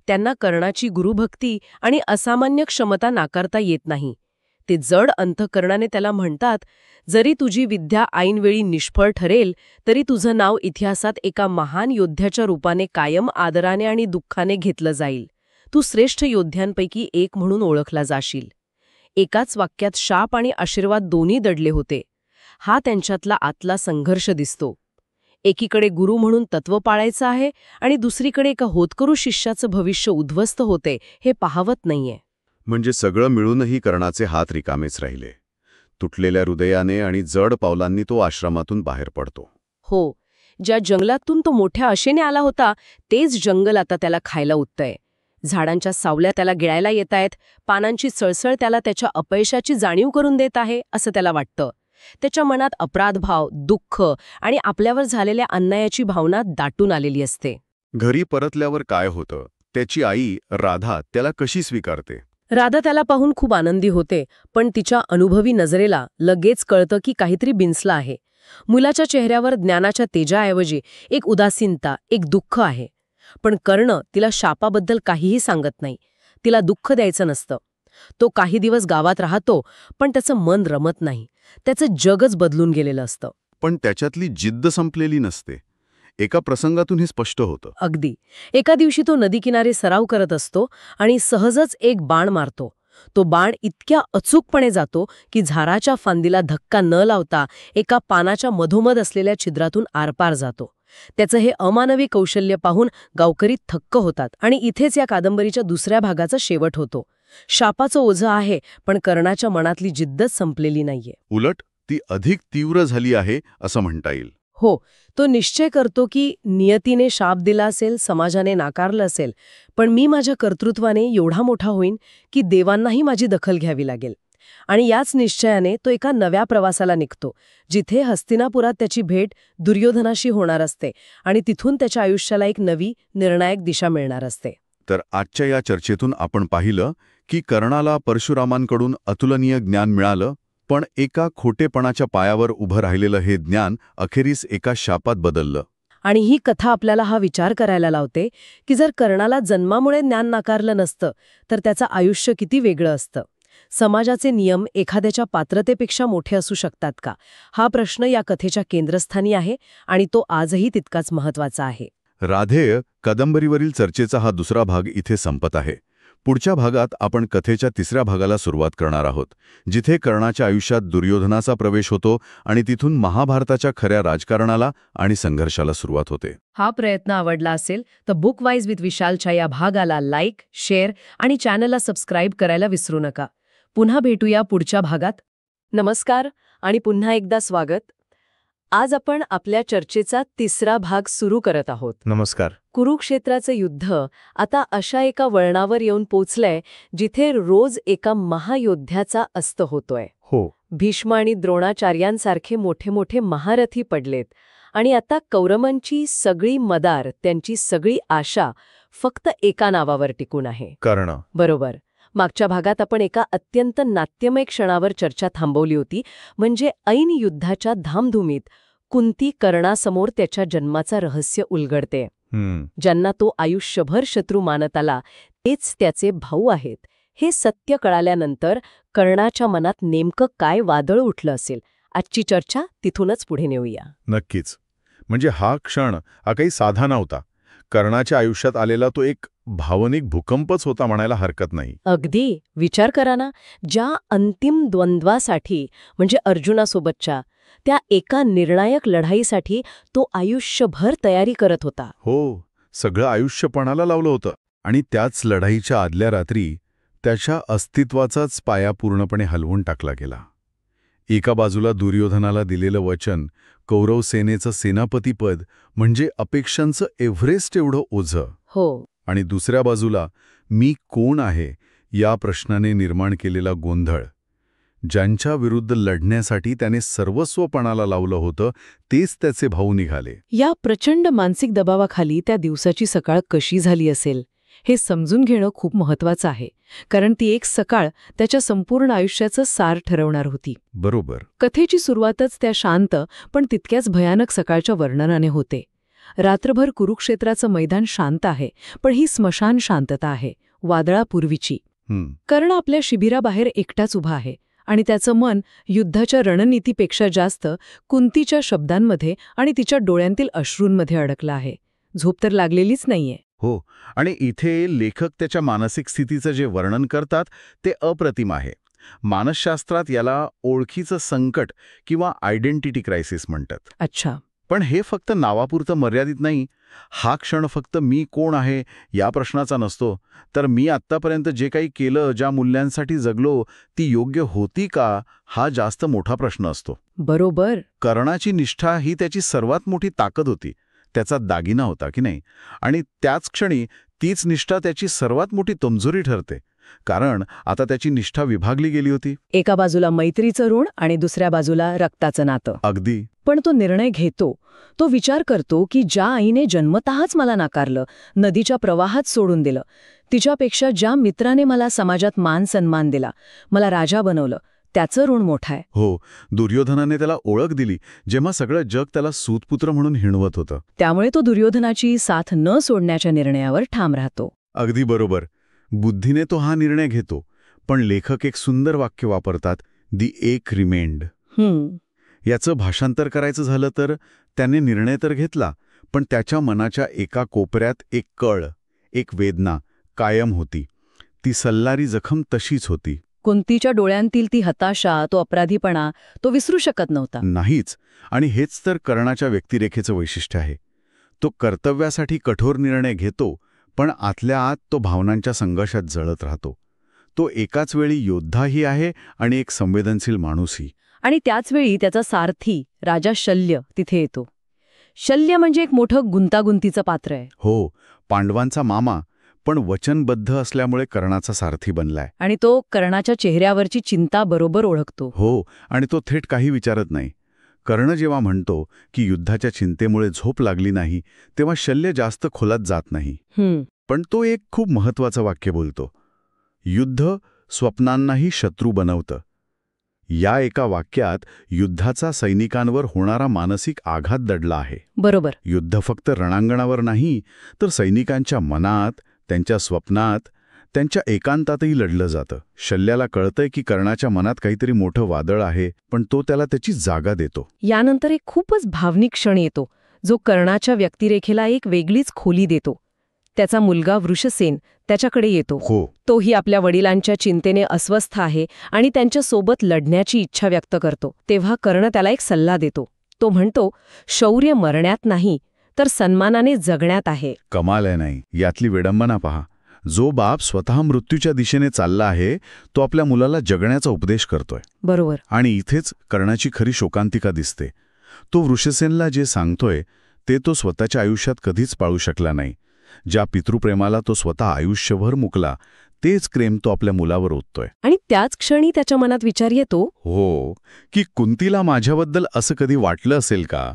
त्यांना कर्णाची गुरुभक्ती आणि असामान्य क्षमता नाकारता येत नाही. ते जड अंतःकरणाने त्याला म्हणतात, जरी तुझी विद्या ऐनवेळी निष्फळ ठरेल, तरी तुझं नाव इतिहासात एका महान योद्ध्याच्या रूपाने कायम आदराने आणि दुःखाने घेतलं जाईल. तू श्रेष्ठ योद्ध्यांपैकी एक म्हणून ओळखला जाशील. एकाच वाक्यात शाप आणि आशीर्वाद दोन्ही दडले होते. हा त्यांच्यातला आतला संघर्ष दिसतो. एकीकडे गुरु म्हणून तत्व पाळायचं आहे आणि दुसरीकडे एका होतकरू शिष्याचं भविष्य उद्ध्वस्त होते हे पाहवत नाहीये. म्हणजे सगळं मिळूनही कर्णाचे हात रिकामेच राहिले. तुटलेल्या हृदयाने आणि जड पावलांनी तो आश्रमातून बाहेर पडतो. हो, ज्या जंगलातून तो मोठ्या आशेने आला होता तेच जंगल आता त्याला खायला उठतंय. झाडांच्या सावल्या त्याला गिळायला येतायत, पानांची सळसळ त्याला त्याच्या अपयशाची जाणीव करून देत आहे असं त्याला वाटतं. त्याच्या मनात अपराधभाव, दुःख आणि आपल्यावर झालेल्या अन्यायाची भावना दाटून आलेली असते. घरी परतल्यावर काय होतं? त्याची आई राधा त्याला कशी स्वीकारते? राधा त्याला पाहून खूप आनंदी होते, पण तिच्या अनुभवी नजरेला लगेच कळतं की काहीतरी बिनसलं आहे. मुलाच्या चेहऱ्यावर ज्ञानाच्या तेजाऐवजी एक उदासीनता, एक दुःख आहे. पण कर्ण तिला शापाबद्दल काहीही सांगत नाही. तिला दुःख द्यायचं नसतं. तो काही दिवस गावात राहतो, पण त्याचं मन रमत नाही. त्याचं जगच बदलून गेलेलं असतं. पण त्याच्यातली जिद्द संपलेली नसते. एका प्रसंगातून हे स्पष्ट होतं. अगदी. एका दिवशी तो नदीकिनारे सराव करत असतो आणि सहजच एक बाण मारतो. तो बाण इतक्या अचूकपणे जातो की झाडाच्या फांदीला धक्का न लावता एका पानाच्या मधोमध असलेल्या छिद्रातून आरपार जातो. त्याचं हे अमानवी कौशल्य पाहून गावकरी थक्क होतात आणि इथेच या कादंबरीच्या दुसऱ्या भागाचा शेवट होतो. शापाचं ओझं आहे, पण कर्णाच्या मनातली जिद्दच संपलेली नाहीये. उलट ती अधिक तीव्र झाली आहे असं म्हणता येईल. हो, तो निश्चय करतो की नियतीने शाप दिला असेल, समाजाने नाकारलं असेल, पण मी माझ्या कर्तृत्वाने एवढा मोठा होईन की देवांनाही माझी दखल घ्यावी लागेल. आणि याच निश्चयाने तो एका नव्या प्रवासाला निघतो, जिथे हस्तिनापुरात त्याची भेट दुर्योधनाशी होणार असते आणि तिथून त्याच्या आयुष्याला एक नवी निर्णायक दिशा मिळणार असते. तर आजच्या या चर्चेतून आपण पाहिलं की कर्णाला परशुरामांकडून अतुलनीय ज्ञान मिळालं, पण एका खोटेपणाच्या पायावर उभं राहिलेलं हे ज्ञान अखेरीस एका शापात बदललं. आणि ही कथा आपल्याला हा विचार करायला लावते की जर कर्णाला जन्मामुळे ज्ञान नाकारलं नसतं तर त्याचं आयुष्य किती वेगळं असतं. समाजाचे नियम एखाद्याच्या पात्रतेपेक्षा मोठे असू शकतात का? हा प्रश्न या कथेच्या केंद्रस्थानी आहे आणि तो आजही तितकाच महत्वाचा आहे. राधेय कादंबरीवरील चर्चेचा हा दुसरा भाग इथे संपत आहे. पुढच्या भागात आपण कथेच्या तिसऱ्या भागाला सुरुवात करणार आहोत, जिथे कर्णाच्या आयुष्यात दुर्योधनाचा प्रवेश होतो आणि तिथून महाभारताच्या खऱ्या राजकारणाला आणि संघर्षाला सुरुवात होते. हा प्रयत्न आवडला असेल तर बुक वाईज विथ विशालच्या या भागाला लाईक, शेअर आणि चॅनलला सबस्क्राईब करायला विसरू नका. पुन्हा भेटूया पुढच्या भागात. नमस्कार आणि पुन्हा एकदा स्वागत. आज आपण आपल्या चर्चेचा तिसरा भाग सुरू करत आहोत. नमस्कार. कुरुक्षेत्राचं युद्ध आता अशा एका वळणावर येऊन पोचलंय जिथे रोज एका महायोद्ध्याचा अस्त होतोय. हो. भीष्म आणि द्रोणाचार्यांसारखे मोठे मोठे महारथी पडलेत आणि आता कौरवांची सगळी मदार, त्यांची सगळी आशा फक्त एका नावावर टिकून आहे. कर्ण. बरोबर. मागच्या भागात आपण एका अत्यंत नाट्यमय क्षणावर चर्चा थांबवली होती, म्हणजे ऐन युद्धाच्या धामधुमीत कुंती कर्णासमोर त्याच्या जन्माचं रहस्य उलगडते. ज्यांना तो आयुष्यभर शत्रू मानत आला तेच त्याचे भाऊ आहेत. हे सत्य कळाल्यानंतर कर्णाच्या मनात नेमकं काय वादळ उठलं असेल? आजची चर्चा तिथूनच पुढे नेऊया. नक्कीच. म्हणजे हा क्षण हा काही साधा नव्हता. कर्णाच्या आयुष्यात आलेला तो एक भावनिक भूकंपच होता म्हणायला हरकत नाही. अगदी. विचार करा ना, ज्या अंतिम द्वंद्वासाठी म्हणजे अर्जुनासोबतच्या त्या एका निर्णायक लढाईसाठी तो आयुष्यभर तयारी करत होता. हो, सगळं आयुष्य पणाला लावलं होतं. आणि त्याच लढाईच्या आदल्या रात्री त्याच्या अस्तित्वाचाच पाया पूर्णपणे हलवून टाकला गेला. एका बाजूला दुर्योधनाला दिलेलं वचन, कौरव सेनेचं सेनापतीपद म्हणजे अपेक्षांचं एव्हरेस्ट एवढं ओझं. हो. आणि दुसऱ्या बाजूला मी कोण आहे या प्रश्नाने निर्माण केलेला गोंधळ. ज्यांच्या विरुद्ध लढण्यासाठी त्याने सर्वस्व पणाला लावलं होतं तेच त्याचे भाऊ निघाले. या प्रचंड मानसिक दबावाखाली त्या दिवसाची सकाळ कशी झाली असेल हे समजून घेणं खूप महत्वाचं आहे, कारण ती एक सकाळ त्याच्या संपूर्ण आयुष्याचं सार ठरवणार होती. बरोबर. कथेची सुरुवातच त्या शांत पण तितक्याच भयानक सकाळच्या वर्णनाने होते. रात्रभर कुरुक्षेत्राचं मैदान शांत आहे, पण ही स्मशान शांतता आहे, वादळापूर्वीची. कर्ण आपल्या शिबिराबाहेर एकटाच उभा आहे आणि त्याचं मन युद्धाच्या रणनीतीपेक्षा जास्त कुंतीच्या शब्दांमध्ये आणि तिच्या डोळ्यांतील अश्रूंमध्ये अडकलं आहे. झोप तर लागलेलीच नाहीये. हो, आणि इथे लेखक त्याच्या मानसिक स्थितीचं जे वर्णन करतात ते अप्रतिम आहे. मानसशास्त्रात याला ओळखीचं संकट किंवा आयडेंटिटी क्रायसिस म्हणतात. अच्छा. पण हे फक्त नावापुरतं मर्यादित नाही. हा क्षण फक्त मी कोण आहे या प्रश्नाचा नसतो, तर मी आत्तापर्यंत जे काही केलं, ज्या मूल्यांसाठी जगलो, ती योग्य होती का, हा जास्त मोठा प्रश्न असतो. बरोबर. कर्णाची निष्ठा ही त्याची सर्वात मोठी ताकद होती, त्याचा दागिना होता की नाही. आणि त्याच क्षणी तीच निष्ठा त्याची सर्वात मोठी कमजोरी ठरते, कारण आता त्याची निष्ठा विभागली गेली होती. एका बाजूला मैत्रीचं ऋण आणि दुसऱ्या बाजूला रक्ताचं नातं. अगदी. पण तो निर्णय घेतो. तो विचार करतो की ज्या आईने जन्मतःच मला नाकारलं, नदीच्या प्रवाहात सोडून दिलं, तिच्यापेक्षा ज्या मित्राने मला समाजात मान सन्मान दिला, मला राजा बनवलं, त्याचं ऋण मोठं आहे. हो, दुर्योधनाने त्याला ओळख दिली जेव्हा सगळं जग त्याला सूतपुत्र म्हणून हिणवत होतं. त्यामुळे तो दुर्योधनाची साथ न सोडण्याच्या निर्णयावर ठाम राहतो. अगदी बरोबर. बुद्धीने तो हा निर्णय घेतो, पण लेखक एक सुंदर वाक्य वापरतात, दी एक रिमेंड. याचं भाषांतर करायचं झालं तर त्याने निर्णय तर घेतला, पण त्याच्या मनाच्या एका कोपऱ्यात एक कळ, एक वेदना कायम होती. ती सल्लारी जखम तशीच होती. कुंतीच्या डोळ्यांतील ती हताशा, तो अपराधीपणा, तो विसरू शकत नव्हता. नाहीच. आणि हेच तर कर्णाच्या व्यक्तिरेखेचं वैशिष्ट्य आहे. तो कर्तव्यासाठी कठोर निर्णय घेतो, पण आतल्या आत तो भावनांच्या संघर्षात जळत राहतो. तो एकाच वेळी योद्धाही आहे आणि एक संवेदनशील माणूसही. आणि त्याचवेळी त्याचा सारथी राजा शल्य तिथे येतो. शल्य म्हणजे एक मोठं गुंतागुंतीचं पात्र आहे. हो, पांडवांचा मामा, पण वचनबद्ध असल्यामुळे कर्णाचा सारथी बनलाय. आणि तो कर्णाच्या चेहऱ्यावरची चिंता बरोबर ओळखतो. हो, आणि तो थेट काही विचारत नाही. कर्ण जेव्हा म्हणतो की युद्धाच्या चिंतेमुळे झोप लागली नाही, तेव्हा शल्य जास्त खोलात जात नाही. पण तो एक खूप महत्वाचं वाक्य बोलतो, युद्ध स्वप्नांनाही शत्रू बनवतं. या एका वाक्यात युद्धाचा सैनिकांवर होणारा मानसिक आघात दडला आहे. बरोबर. युद्ध फक्त रणांगणावर नाही, तर सैनिकांच्या मनात, त्यांच्या स्वप्नात, त्यांच्या एकांतातही लढलं जातं. शल्याला कळतंय की कर्णाच्या मनात काहीतरी मोठं वादळ आहे, पण तो त्याला त्याची जागा देतो. यानंतर एक खूपच भावनिक क्षण येतो, जो कर्णाच्या व्यक्तिरेखेला एक वेगळीच खोली देतो. त्याचा मुलगा वृषसेन त्याच्याकडे येतो. हो. तोही आपल्या वडिलांच्या चिंतेने अस्वस्थ आहे आणि त्यांच्यासोबत लढण्याची इच्छा व्यक्त करतो. तेव्हा कर्ण त्याला एक सल्ला देतो. तो म्हणतो, शौर्य मरण्यात नाही, तर सन्मानाने जगण्यात आहे. कमाल आहे नाही, यातली विडंबना पहा. जो बाप स्वतः मृत्यूच्या दिशेने चालला आहे, तो आपल्या मुलाला जगण्याचा उपदेश करतोय. बरोबर. आणि इथेच कर्णाची खरी शोकांतिका दिसते. तो वृषसेनला जे सांगतोय ते तो स्वतःच्या आयुष्यात कधीच पाळू शकला नाही. ज्या पितृप्रेमाला तो स्वतः आयुष्यभर मुकला, तेच प्रेम तो आपल्या मुलावर ओततोय. आणि त्याच क्षणी त्याच्या मनात विचार येतो, हो, की कुंतीला माझ्याबद्दल असं कधी वाटलं असेल का?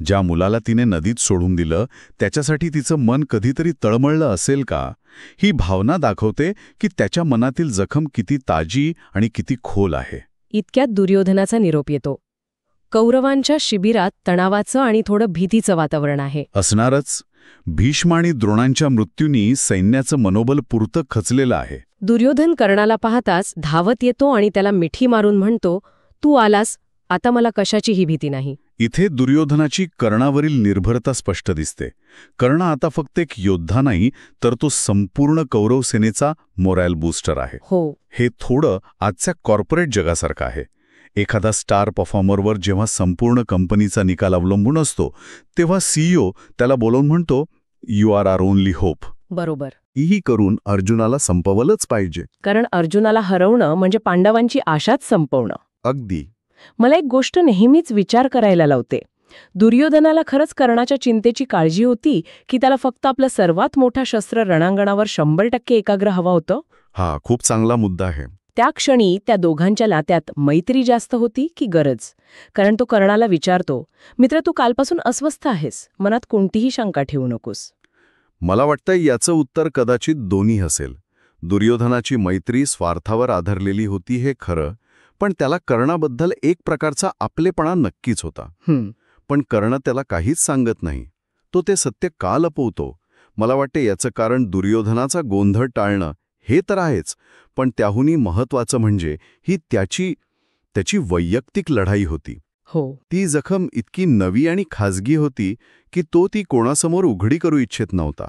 ज्या मुलाला तिने नदीत सोडून दिलं, त्याच्यासाठी तिचं मन कधीतरी तळमळलं असेल का? ही भावना दाखवते की त्याच्या मनातील जखम किती ताजी आणि किती खोल आहे. इतक्यात दुर्योधनाचा निरोप येतो. कौरवांच्या शिबिरात तणावाचं आणि थोडं भीतीचं वातावरण आहे. असणारच. भीष्म आणि द्रोणांच्या मृत्यूंनी सैन्याचं मनोबल पुरतं खचलेलं आहे. दुर्योधन कर्णाला पाहताच धावत येतो आणि त्याला मिठी मारून म्हणतो, तू आलास, आता मला कशाचीही भीती नाही. इथे दुर्योधनाची कर्णावरील निर्भरता स्पष्ट दिसते. कर्ण आता फक्त एक योद्धा नाही, तर तो संपूर्ण कौरव सेनेचा मोरॅल बूस्टर आहे. हो. हे थोडं आजच्या कॉर्पोरेट जगासारखं आहे. एखादा स्टार परफॉर्मरवर जेव्हा संपूर्ण कंपनीचा निकाल अवलंबून असतो, तेव्हा CEO त्याला बोलवून म्हणतो, you are our only hope. बरोबर. ही करून अर्जुनाला संपवलंच पाहिजे. कारण अर्जुनाला हरवणं म्हणजे पांडवांची आशाच संपवणं. अगदी. मला एक गोष्ट नेहमीच विचार करायला लावते. दुर्योधनाला खरंच कर्णाच्या चिंतेची काळजी होती की त्याला फक्त आपलं सर्वात मोठं शस्त्र रणांगणावर 100% एकाग्र हवं होतं? हा खूप चांगला मुद्दा आहे. त्या क्षणी त्या दोघांच्या नात्यात मैत्री जास्त होती की गरज? कारण तो कर्णाला विचारतो, मित्र तू कालपासून अस्वस्थ आहेस, मनात कोणतीही शंका ठेवू नकोस. मला वाटतं याचं उत्तर कदाचित दोन्ही असेल. दुर्योधनाची मैत्री स्वार्थावर आधारलेली होती हे खरं, पण त्याला कर्णाबद्दल एक प्रकारचा आपलेपणा नक्कीच होता. पण कर्ण त्याला काहीच सांगत नाही. तो ते सत्य का लपवतो? मला वाटते याचं कारण दुर्योधनाचा गोंधळ टाळणं हे तर आहेच, पण त्याहूनही महत्वाचं म्हणजे ही त्याची वैयक्तिक लढाई होती. हो. ती जखम इतकी नवी आणि खाजगी होती की तो ती कोणासमोर उघडी करू इच्छित नव्हता.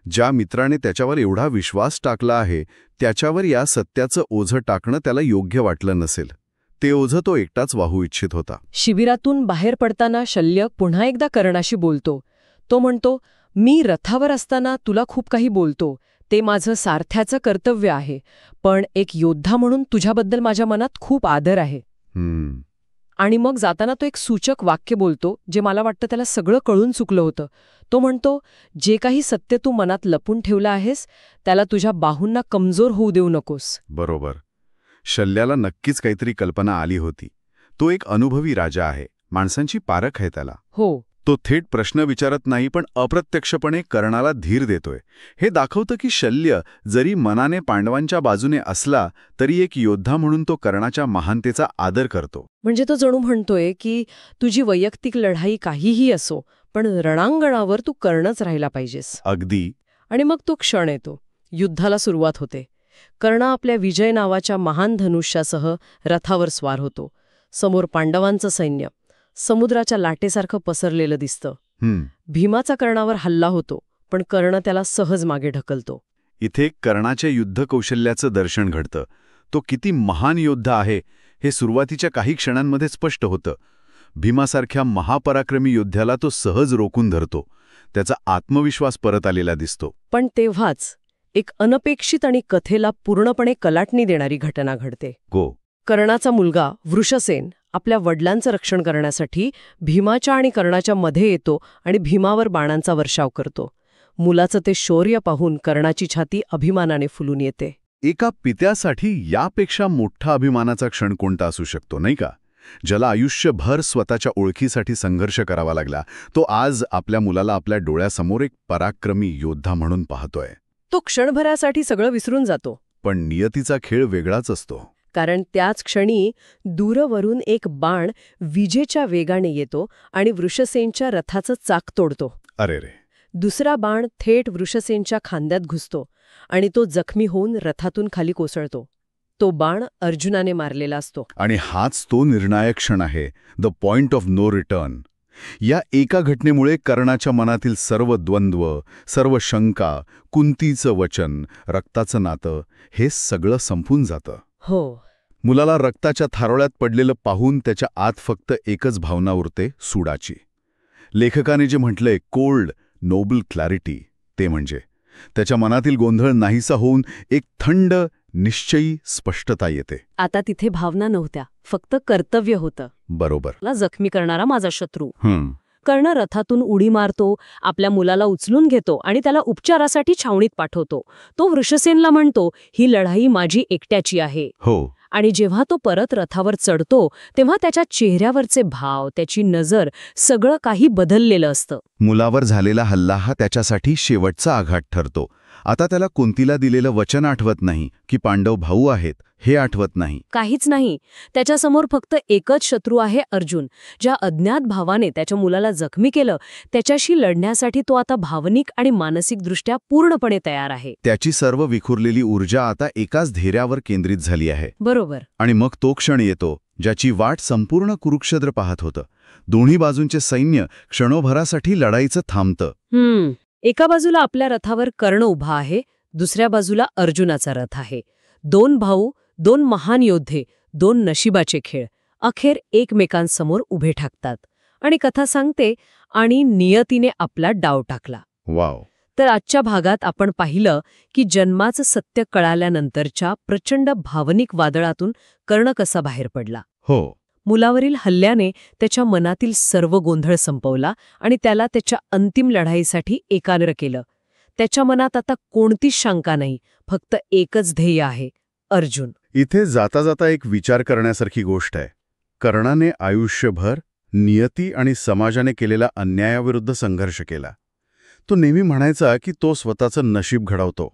ज्या मित्राने त्याच्यावर एवढा विश्वास टाकला आहे त्याच्यावर या सत्याचं ओझं टाकणं त्याला योग्य वाटलं नसेल. ते ओझं तो एकटाच वाहू इच्छित होता. शिबिरातून बाहेर पडताना शल्य पुन्हा एकदा कर्णाशी बोलतो. तो म्हणतो, मी रथावर असताना तुला खूप काही बोलतो, ते माझं सारथ्याचं कर्तव्य आहे, पण एक योद्धा म्हणून तुझ्याबद्दल माझ्या मनात खूप आदर आहे. आणि मग जाताना तो एक सूचक वाक्य बोलतो, जे मला वाटतं त्याला सगळं कळून चुकलं होतं. तो म्हणतो, जे काही सत्य तू मनात लपून ठेवलं आहेस त्याला तुझ्या बाहूंना कमजोर होऊ देऊ नकोस. बरोबर. शल्याला नक्कीच काहीतरी कल्पना आली होती. तो एक अनुभवी राजा आहे, माणसांची पारख आहे त्याला. हो. तो थेट प्रश्न विचारत नाही, पण अप्रत्यक्षपणे कर्णाला धीर देतोय. हे दाखवतं की शल्य जरी मनाने पांडवांच्या बाजूने असला तरी एक योद्धा म्हणून तो कर्णाच्या महानतेचा आदर करतो. म्हणजे तो जणू म्हणतोय की तुझी वैयक्तिक लढाई काहीही असो, पण रणांगणावर तू कर्णच राहिला पाहिजेस. अगदी. आणि मग तो क्षण येतो. युद्धाला सुरुवात होते. कर्ण आपल्या विजय नावाच्या महान धनुष्यासह रथावर स्वार होतो. समोर पांडवांचं सैन्य समुद्राच्या लाटेसारखं पसरलेलं दिसतं. भीमाचा कर्णावर हल्ला होतो, पण कर्ण त्याला सहज मागे ढकलतो. इथे कर्णाच्या युद्ध कौशल्याचं दर्शन घडतं. तो किती महान योद्धा आहे हे सुरुवातीच्या काही क्षणांमध्ये स्पष्ट होतं. भीमासारख्या महापराक्रमी योद्ध्याला तो सहज रोखून धरतो. त्याचा आत्मविश्वास परत आलेला दिसतो. पण तेव्हाच एक अनपेक्षित आणि कथेला पूर्णपणे कलाटणी देणारी घटना घडते. कर्णाचा मुलगा वृषसेन आपल्या वडिलांचं रक्षण करण्यासाठी भीमाच्या आणि कर्णाच्या मध्ये येतो आणि भीमावर बाणांचा वर्षाव करतो. मुलाचं ते शौर्य पाहून कर्णाची छाती अभिमानाने फुलून येते. एका पित्यासाठी यापेक्षा मोठा अभिमानाचा क्षण कोणता असू शकतो, नाही का? ज्याला आयुष्यभर स्वतःच्या ओळखीसाठी संघर्ष करावा लागला, तो आज आपल्या मुलाला आपल्या डोळ्यासमोर एक पराक्रमी योद्धा म्हणून पाहतोय. तो क्षणभरासाठी सगळं विसरून जातो. पण नियतीचा खेळ वेगळाच असतो. कारण त्याच क्षणी दूरवरून एक बाण विजेच्या वेगाने येतो आणि वृषसेनच्या रथाचं चाक तोडतो. अरे रे. दुसरा बाण थेट वृषसेनच्या खांद्यात घुसतो आणि तो जखमी होऊन रथातून खाली कोसळतो. तो बाण अर्जुनाने मारलेला असतो. आणि हाच तो निर्णायक क्षण आहे, the point of no return. या एका घटनेमुळे कर्णाच्या मनातील सर्व द्वंद्व, सर्व शंका, कुंतीचं वचन, रक्ताचं नातं हे सगळं संपून जातं. हो. मुलाला रक्ताच्या थारोळ्यात पडलेलं पाहून त्याच्या आत फक्त एकच भावना उरते, सुडाची. लेखकाने जे म्हटलंय कोल्ड नोबल क्लॅरिटी, ते म्हणजे त्याच्या मनातील गोंधळ नाहीसा होऊन एक थंड निश्चयी स्पष्टता येते. आता तिथे भावना नव्हत्या, फक्त कर्तव्य होतं. बरोबर. जखमी करणारा माझा शत्रू. कर्ण रथातून उडी मारतो, आपल्या मुलाला उचलून घेतो आणि त्याला उपचारासाठी छावणीत पाठवतो. तो वृषसेनला म्हणतो, ही लढाई माझी एकट्याची आहे. हो. आणि जेव्हा तो परत रथावर चढतो तेव्हा त्याच्या चेहऱ्यावरचे भाव, त्याची नजर, सगळं काही बदललेलं असतं. मुलावर झालेला हल्ला हा त्याच्यासाठी शेवटचा आघात ठरतो. आता त्याला कुंतीला दिलेलं वचन आठवत नाही की पांडव भाऊ आहेत, हे आठवत नाही. काहीच नाही. त्याच्यासमोर फक्त एकच शत्रू आहे, अर्जुन. ज्या अज्ञात भावाने त्याच्या मुलाला जखमी केलं, त्याच्याशी लढण्यासाठी तो आता भावनिक आणि मानसिकदृष्ट्या पूर्णपणे तयार आहे. त्याची सर्व विखुरलेली ऊर्जा आता एकाच धेऱ्यावर केंद्रित झाली आहे. बरोबर. आणि मग तो क्षण येतो ज्याची वाट संपूर्ण कुरुक्षेत्र पाहत होतं. दोन्ही बाजूंचे सैन्य क्षणोभरासाठी लढाईचं थांबतं. एका बाजूला आपल्या रथावर कर्ण उभा आहे, दुसऱ्या बाजूला अर्जुनाचा रथ आहे. दोन भाऊ, दोन महान योद्धे, दोन नशिबाचे खेळ अखेर एकमेकांसमोर उभे ठाकतात. आणि कथा सांगते, आणि नियतीने आपला डाव टाकला. वाव. तर आजच्या भागात आपण पाहिलं की जन्माचं सत्य कळाल्यानंतरच्या प्रचंड भावनिक वादळातून कर्ण कसा बाहेर पडला. हो. मुलावरील हल्ल्याने त्याच्या मनातील सर्व गोंधळ संपवला आणि त्याला त्याच्या अंतिम लढाईसाठी एकाग्र केलं. त्याच्या मनात आता कोणतीच शंका नाही, फक्त एकच ध्येय आहे, अर्जुन. इथे जाता जाता एक विचार करण्यासारखी गोष्ट आहे. कर्णाने आयुष्यभर नियती आणि समाजाने केलेला अन्यायाविरुद्ध संघर्ष केला. तो नेहमी म्हणायचा की तो स्वतःचं नशीब घडवतो.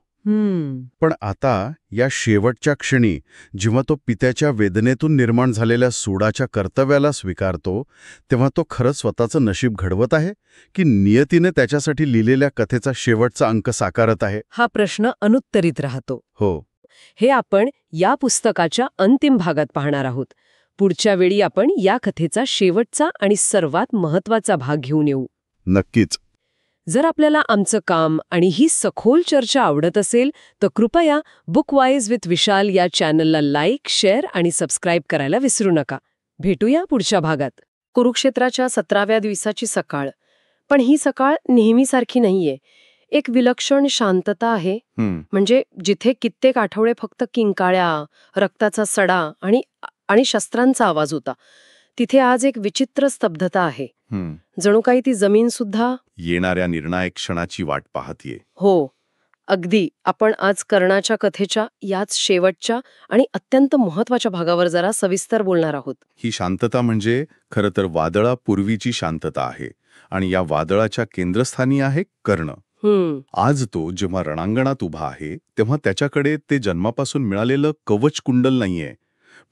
पण आता या शेवटच्या क्षणी जेव्हा तो पित्याच्या वेदनेतून निर्माण झालेल्या सूडाच्या कर्तव्याला स्वीकारतो, तेव्हा तो खरंच स्वतःचं नशीब घडवत आहे की नियतीने त्याच्यासाठी लिहिलेल्या कथेचा शेवटचा अंक साकारत आहे? हा प्रश्न अनुत्तरित राहतो. हो. हे आपण या पुस्तकाच्या अंतिम भागात पाहणार आहोत. पुढच्या वेळी आपण या कथेचा शेवटचा आणि सर्वात महत्त्वाचा भाग घेऊन येऊ. नक्कीच. जर आपल्याला आमचं काम आणि ही सखोल चर्चा आवडत असेल तर कृपया बुकवाईज विथ विशाल या चॅनलला लाईक, शेअर आणि सबस्क्राईब करायला विसरू नका. भेटूया पुढच्या भागात. कुरुक्षेत्राच्या 17व्या दिवसाची सकाळ. पण ही सकाळ नेहमीसारखी नाहीये. एक विलक्षण शांतता आहे. म्हणजे जिथे कित्येक आठवडे फक्त किंकाळ्या, रक्ताचा सडा आणि शस्त्रांचा आवाज होता, तिथे आज एक विचित्र स्तब्धता आहे. जणू काही ती जमीन सुद्धा येणाऱ्या निर्णायक क्षणाची वाट पाहतीये. हो, अगदी. आपण आज कर्णाच्या कथेच्या याच शेवटच्या आणि अत्यंत महत्वाच्या भागावर जरा सविस्तर बोलणार आहोत. ही शांतता म्हणजे खरं तर वादळापूर्वीची शांतता आहे आणि या वादळाच्या केंद्रस्थानी आहे कर्ण. आज तो जेव्हा रणांगणात उभा आहे तेव्हा त्याच्याकडे ते जन्मापासून मिळालेलं कवच कुंडल नाहीये,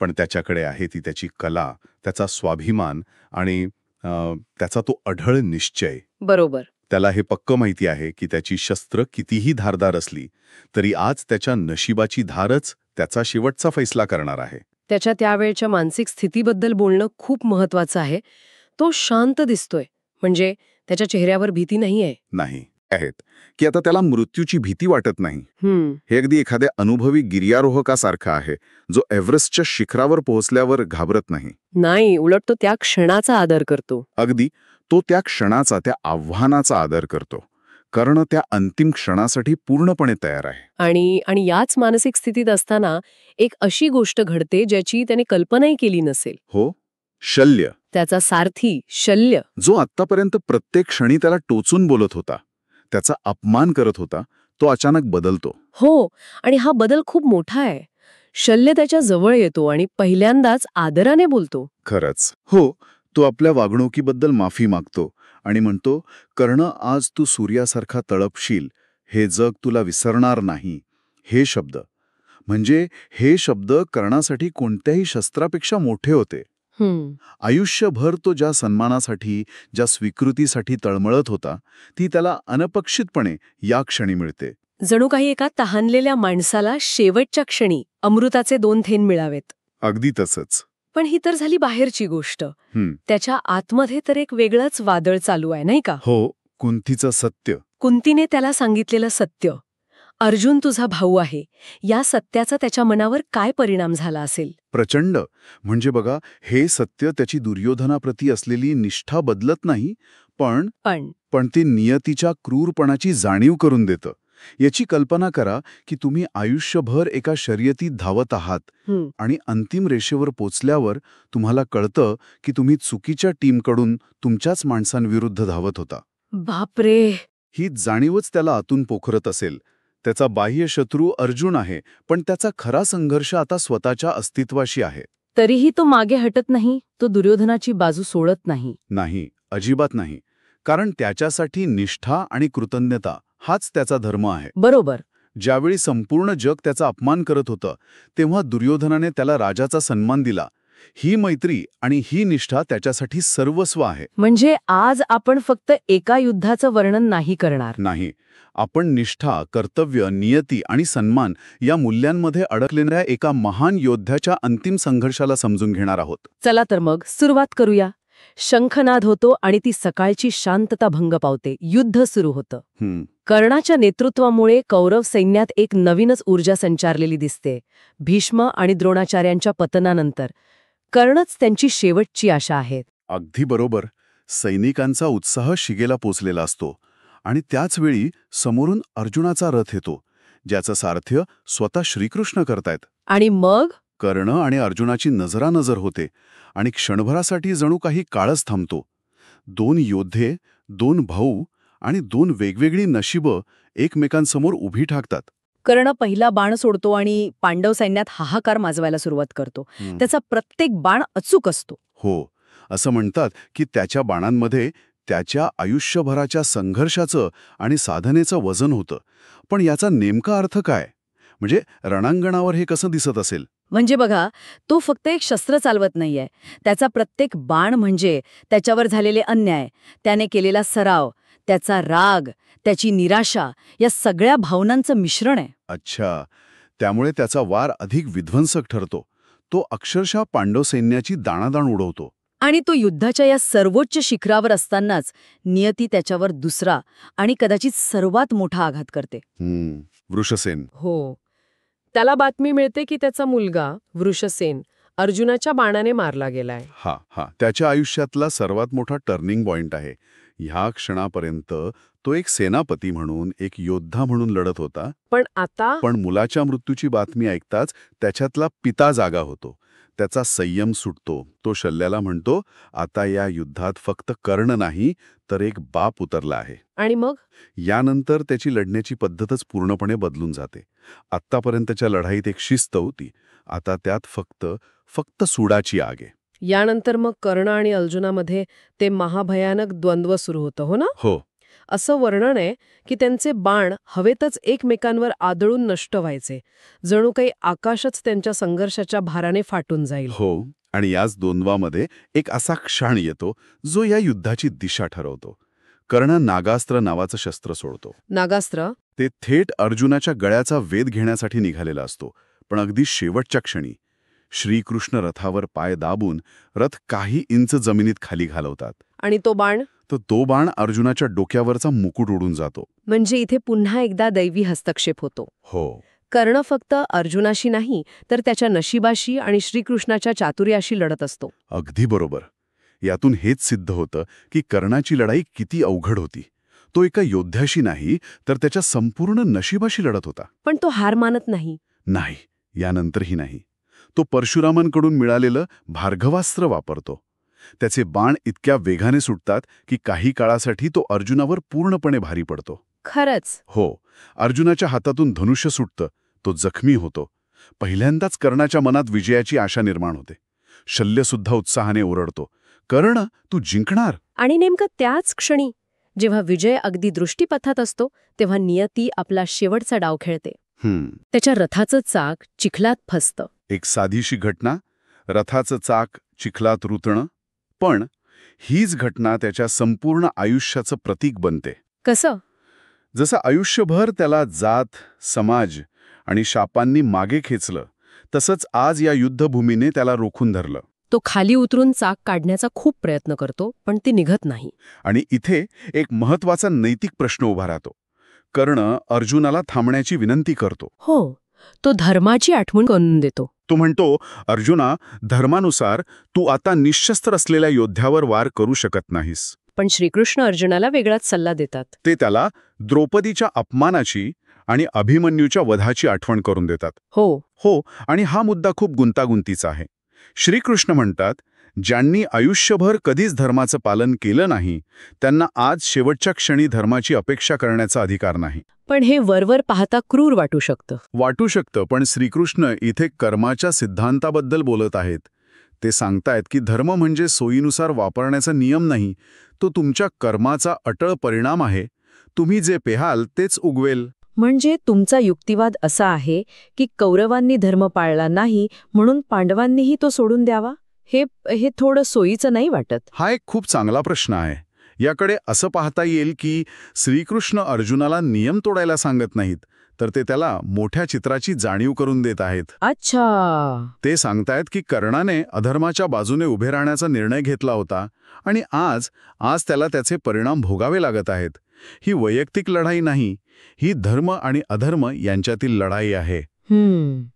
पण त्याच्याकडे आहे ती त्याची कला, त्याचा स्वाभिमान आणि त्याचा तो अढळ निश्चय. बरोबर. त्याला हे पक्क माहिती आहे की त्याची शस्त्र कितीही धारदार असली तरी आज त्याच्या नशिबाची धारच त्याचा शेवटचा फैसला करणार आहे. त्याच्या त्यावेळच्या मानसिक स्थितीबद्दल बोलणं खूप महत्वाचं आहे. तो शांत दिसतोय, म्हणजे त्याच्या चेहऱ्यावर भीती नाहीये. नाही आहेत की आता त्याला मृत्यूची भीती वाटत नाही. हे अगदी एखाद्या अनुभवी गिर्यारोहकासारखं आहे जो एव्हरेस्टच्या शिखरावर पोहोचल्यावर घाबरत नाही, उलट तो त्या क्षणाचा आदर करतो. अगदी, तो त्या क्षणाचा, त्या आव्हानाचा आदर करतो. कर्ण त्या अंतिम क्षणासाठी पूर्णपणे तयार आहे. आणि याच मानसिक स्थितीत असताना एक अशी गोष्ट घडते ज्याची त्याने कल्पनाही केली नसेल. हो, शल्य. त्याचा सारथी शल्य, जो आत्तापर्यंत प्रत्येक क्षणी त्याला टोचून बोलत होता, त्याचा अपमान करत होता, तो अचानक बदलतो. हो, आणि हा बदल खूप मोठा आहे. शल्य त्याच्या जवळ येतो आणि पहिल्यांदाच आदराने बोलतो. खरंच. हो, तो आपल्या वागणुकीबद्दल माफी मागतो आणि म्हणतो, कर्ण, आज तू सूर्यासारखा तळपशील, हे जग तुला विसरणार नाही. हे शब्द कर्णासाठी कोणत्याही शस्त्रापेक्षा मोठे होते. आयुष्यभर तो ज्या सन्मानासाठी, ज्या स्वीकृतीसाठी तळमळत होता, ती त्याला अनपेक्षितपणे या क्षणी मिळते. जणू काही एका तहानलेल्या माणसाला शेवटच्या क्षणी अमृताचे 2 थेंब मिळावेत. अगदी तसंच. पण ही तर झाली बाहेरची गोष्ट. त्याच्या आतमध्ये तर एक वेगळंच वादळ चालू आहे, नाही का? हो, कुंतीचं सत्य. कुंतीने त्याला सांगितलेलं सत्य, अर्जुन तुझा भाऊ आहे, या सत्याचा त्याच्या मनावर काय परिणाम झाला असेल? प्रचंड. म्हणजे बघा, हे सत्य त्याची दुर्योधनाप्रती असलेली निष्ठा बदलत नाही, पण ते नियतीच्या क्रूरपणाची जाणीव करून देतं. याची कल्पना करा की तुम्ही आयुष्यभर एका शर्यतीत धावत आहात आणि अंतिम रेषेवर पोचल्यावर तुम्हाला कळतं की तुम्ही चुकीच्या टीमकडून तुमच्याच माणसांविरुद्ध धावत होता. बापरे. ही जाणीवच त्याला आतून पोखरत असेल. त्याचा बाह्य शत्रू अर्जुन आहे, पण त्याचा खरा संघर्ष आता स्वतःच्या अस्तित्वाशी आहे. तरीही तो मागे हटत नाही, तो दुर्योधनाची बाजू सोडत नाही. नाही, अजिबात नाही. कारण त्याच्यासाठी निष्ठा आणि कृतज्ञता हाच त्याचा धर्म आहे. बरोबर. ज्यावेळी संपूर्ण जग त्याचा अपमान करत होतं तेव्हा दुर्योधनाने त्याला राजाचा सन्मान दिला. ही मैत्री आणि ही निष्ठा त्याच्यासाठी सर्वस्व आहे. म्हणजे आज आपण फक्त एका युद्धाचं वर्णन नाही करणार. नाही, आपण निष्ठा, कर्तव्य, नियती आणि सन्मान या मूल्यांमध्ये अडकलेल्या एका महान योद्ध्याच्या अंतिम संघर्षाला समजून घेणार आहोत. चला तर मग सुरुवात करूया. शंखनाद होतो आणि ती सकाळची शांतता भंग पावते. युद्ध सुरू होतं. कर्णाच्या नेतृत्वामुळे कौरव सैन्यात एक नवीनच ऊर्जा संचारलेली दिसते. भीष्म आणि द्रोणाचार्यांच्या पतनानंतर कर्णच त्यांची शेवटची आशा आहेत. अगदी बरोबर. सैनिकांचा उत्साह शिगेला पोचलेला असतो आणि त्याच वेळी समोरून अर्जुनाचा रथ येतो, ज्याचं सारथ्य स्वतः श्रीकृष्ण करतायत. आणि मग कर्ण आणि अर्जुनाची नजरानजर होते आणि क्षणभरासाठी जणू काही काळच थांबतो. 2 योद्धे, 2 भाऊ आणि 2 वेगवेगळी नशिबं एकमेकांसमोर उभी ठाकतात. कर्ण पहिला बाण सोडतो आणि पांडव सैन्यात हाहाकार माजवायला सुरुवात करतो. त्याचा प्रत्येक बाण अचूक असतो. हो, असं म्हणतात की त्याच्या बाणांमध्ये त्याच्या आयुष्यभराच्या संघर्षाचं आणि साधनेचं वजन होतं. पण याचा नेमका अर्थ काय? म्हणजे रणांगणावर हे कसं दिसत असेल? म्हणजे बघा, तो फक्त एक शस्त्र चालवत नाहीये. त्याचा प्रत्येक बाण म्हणजे त्याच्यावर झालेले अन्याय, त्याने केलेला सराव, त्याचा राग, त्याची निराशा, या सगळ्या भावनांचं मिश्रण आहे. अच्छा, त्यामुळे त्याचा वार अधिक विध्वंसक ठरतो. तो अक्षरशः पांडव सैन्याची दाणादाण उडवतो. आणि तो युद्धाच्या या सर्वोच्च शिखरावर असतानाच नियती त्याच्यावर दुसरा आणि कदाचित सर्वात मोठा आघात करते. वृषसेन. हो. त्याला बातमी मिळते की त्याचा मुलगा वृषसेन अर्जुनाच्या बाणाने मारला गेलाय. हा त्याच्या आयुष्यातला सर्वात मोठा टर्निंग पॉइंट आहे. ह्या क्षणापर्यंत तो एक सेनापती म्हणून, एक योद्धा म्हणून लढत होता. पण मुलाच्या मृत्यूची बातमी ऐकताच त्याच्यातला पिता जागा होतो. त्याचा संयम सुटतो. तो शल्याला म्हणतो, आता या युद्धात फक्त कर्ण नाही तर एक बाप उतरला आहे. आणि मग यानंतर त्याची लढण्याची पद्धतच पूर्णपणे बदलून जाते. आत्तापर्यंतच्या लढाईत एक शिस्त होती, आता त्यात फक्त सुडाची आग आहे. यानंतर मग कर्ण आणि अर्जुनामध्ये ते महाभयानक द्वंद्व सुरू होतं, हो ना? हो. असं वर्णन आहे की त्यांचे बाण हवेतच एकमेकांवर आदळून नष्ट व्हायचे, जणू काही आकाशच त्यांच्या संघर्षाच्या भाराने फाटून जाईल. हो. आणि याच द्वंद्वामध्ये एक असा क्षण येतो जो या युद्धाची दिशा ठरवतो. कर्ण नागास्त्र नावाचं शस्त्र सोडतो. नागास्त्र? ते थेट अर्जुनाच्या गळ्याचा वेध घेण्यासाठी निघालेला असतो. पण अगदी शेवटच्या क्षणी श्रीकृष्ण रथावर पाय दाबून रथ काही इंच जमिनीत खाली घालवतात. आणि तो बाण? तो बाण अर्जुनाच्या डोक्यावरचा मुकुट उडून जातो. म्हणजे इथे पुन्हा एकदा दैवी हस्तक्षेप होतो. हो. कर्ण फक्त अर्जुनाशी नाही तर त्याच्या नशिबाशी आणि श्रीकृष्णाच्या चातुर्याशी लढत असतो. अगदी बरोबर. यातून हेच सिद्ध होतं की कर्णाची लढाई किती अवघड होती. तो एका योद्ध्याशी नाही तर त्याच्या संपूर्ण नशिबाशी लढत होता. पण तो हार मानत नाही. नाही, यानंतरही नाही. तो परशुरामांकडून मिळालेलं भार्गवास्त्र वापरतो. त्याचे बाण इतक्या वेगाने सुटतात की काही काळासाठी तो अर्जुनावर पूर्णपणे भारी पडतो. खरंच? हो. अर्जुनाच्या हातातून धनुष्य सुटतं. तो जखमी होतो. पहिल्यांदाच कर्णाच्या मनात विजयाची आशा निर्माण होते. शल्यसुद्धा उत्साहाने ओरडतो, कर्ण, तू जिंकणार. आणि नेमकं त्याच क्षणी जेव्हा विजय अगदी दृष्टीपथात असतो तेव्हा नियती आपला शेवटचा डाव खेळते. त्याच्या रथाचं चाक चिखलात फसतं. एक साधीशी घटना, रथाचं चाक चिखलात रुतणं. पण हीच घटना त्याच्या संपूर्ण आयुष्याचं प्रतीक बनते. कसं? जसं आयुष्यभर त्याला जात, समाज आणि शापांनी मागे खेचलं, तसंच आज या युद्धभूमीने त्याला रोखून धरलं. तो खाली उतरून चाक काढण्याचा खूप प्रयत्न करतो, पण ती निघत नाही. आणि इथे एक महत्वाचा नैतिक प्रश्न उभा राहतो. कर्ण अर्जुनाला थांबण्याची विनंती करतो. हो. तो धर्माची आठवण करून देतो. तो म्हणतो, अर्जुना, धर्मानुसार तू आता निशस्त्र असलेल्या योद्ध्यावर वार करू शकत नाहीस. पण श्रीकृष्ण अर्जुनाला वेगळाच सल्ला देतात. ते त्याला द्रौपदीच्या अपमानाची आणि अभिमन्यूच्या वधाची आठवण करून देतात. हो. आणि हा मुद्दा खूप गुंतागुंतीचा आहे. श्रीकृष्ण म्हणतात, ज्यांनी आयुष्यभर कधीच धर्माचं पालन केलं नाही त्यांना आज शेवटच्या क्षणी धर्माची अपेक्षा करण्याचा अधिकार नाही. पण हे वरवर पाहता क्रूर वाटू शकतं. पण श्रीकृष्ण इथे कर्माच्या सिद्धांताबद्दल बोलत आहेत. ते सांगतायत की धर्म म्हणजे सोयीनुसार वापरण्याचा नियम नाही, तो तुमच्या कर्माचा अटळ परिणाम आहे. तुम्ही जे पेहाल तेच उगवेल. म्हणजे तुमचा युक्तिवाद असा आहे की कौरवांनी धर्म पाळला नाही म्हणून पांडवांनीही तो सोडून द्यावा? हे थोडं सोयीचं नाही वाटत. हा एक खूप चांगला प्रश्न आहे. याकडे असं पाहता येईल की श्रीकृष्ण अर्जुनाला नियम तोडायला सांगत नाहीत, तर ते त्याला मोठ्या चित्राची जाणीव करून देत आहेत. अच्छा. ते सांगतायत की कर्णाने अधर्माच्या बाजूने उभे राहण्याचा निर्णय घेतला होता आणि आज त्याला त्याचे परिणाम भोगावे लागत आहेत. ही वैयक्तिक लढाई नाही, ही धर्म आणि अधर्म यांच्यातील लढाई आहे.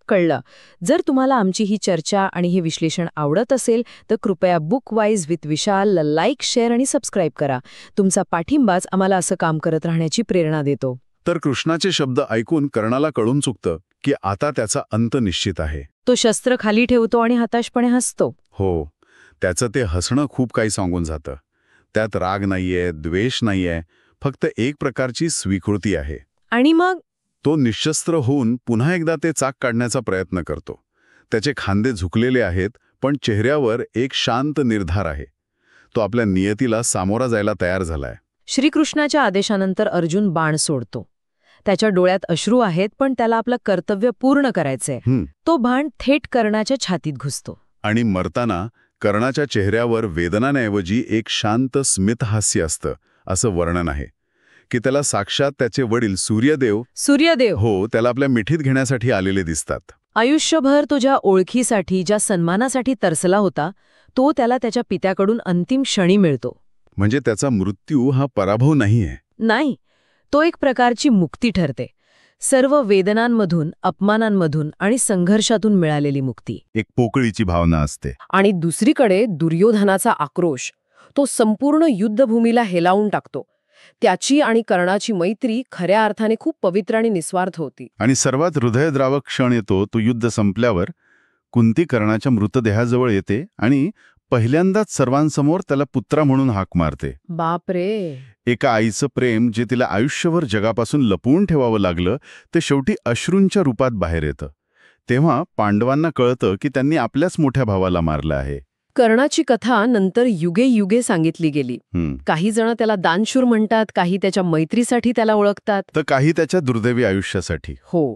कळलं. जर तुम्हाला आमची ही चर्चा आणि हे विश्लेषण आवडत असेल तर कृपया बुकवाईज विथ विशालला लाईक, शेअर आणि सबस्क्राईब करा. तुमचा पाठिंबाच आम्हाला असं काम करत राहण्याची प्रेरणा देतो. तर कृष्णाचे शब्द ऐकून कर्णाला कळून चुकतं की आता त्याचा अंत निश्चित आहे. तो शस्त्र खाली ठेवतो आणि हताशपणे हसतो. हो. त्याचं ते हसणं खूप काही सांगून जातं. त्यात राग नाहीये, द्वेष नाहीये, फक्त एक प्रकारची स्वीकृती आहे. आणि मग तो निशस्त्र होऊन पुन्हा एकदा ते चाक काढण्याचा प्रयत्न करतो. त्याचे खांदे झुकलेले आहेत, पण चेहऱ्यावर एक शांत निर्धार आहे. तो आपल्या नियतीला सामोरा जायला तयार झालाय. श्रीकृष्णाच्या आदेशानंतर अर्जुन बाण सोडतो. त्याच्या डोळ्यात अश्रू आहेत, पण त्याला आपलं कर्तव्य पूर्ण करायचंय. तो बाण थेट कर्णाच्या छातीत घुसतो. आणि मरताना कर्णाच्या चेहऱ्यावर वेदनांऐवजी एक शांत स्मितहास्य असतं, असं वर्णन आहे की त्याला साक्षात त्याचे वडील सूर्यदेव सूर्यदेव हो त्याला आपल्या मिठीत घेण्यासाठी आलेले दिसतात. आयुष्यभर तो ज्या ओळखीसाठी, ज्या सन्मानासाठी तरसला होता, तो त्याला त्याच्या पित्याकडून अंतिम क्षणी मिळतो. म्हणजे त्याचा मृत्यू हा पराभव नाहीये. नाही, तो एक प्रकारची मुक्ती ठरते. सर्व वेदनांमधून, अपमानांमधून आणि संघर्षातून मिळालेली मुक्ती. एक पोकळीची भावना असते. आणि दुसरीकडे दुर्योधनाचा आक्रोश, तो संपूर्ण युद्धभूमीला हेलावून टाकतो. त्याची आणि कर्णाची मैत्री खऱ्या अर्थाने खूप पवित्र आणि निस्वार्थ होती. आणि सर्वात हृदयद्रावक क्षण येतो तो युद्ध संपल्यावर. कुंती कर्णाच्या मृतदेहाजवळ येते आणि पहिल्यांदाच सर्वांसमोर त्याला पुत्रा म्हणून हाक मारते. बापरे. एका आईचं प्रेम जे तिला आयुष्यभर जगापासून लपवून ठेवावं लागलं ते शेवटी अश्रूंच्या रूपात बाहेर येतं. तेव्हा पांडवांना कळतं की त्यांनी आपल्याच मोठ्या भावाला मारलं आहे. कर्णाची कथा नंतर युगे युगे सांगितली गेली. काही जण त्याला दानशूर म्हणतात, काही त्याच्या मैत्रीसाठी त्याला ओळखतात, तर काही त्याच्या दुर्दैवी आयुष्यासाठी. हो,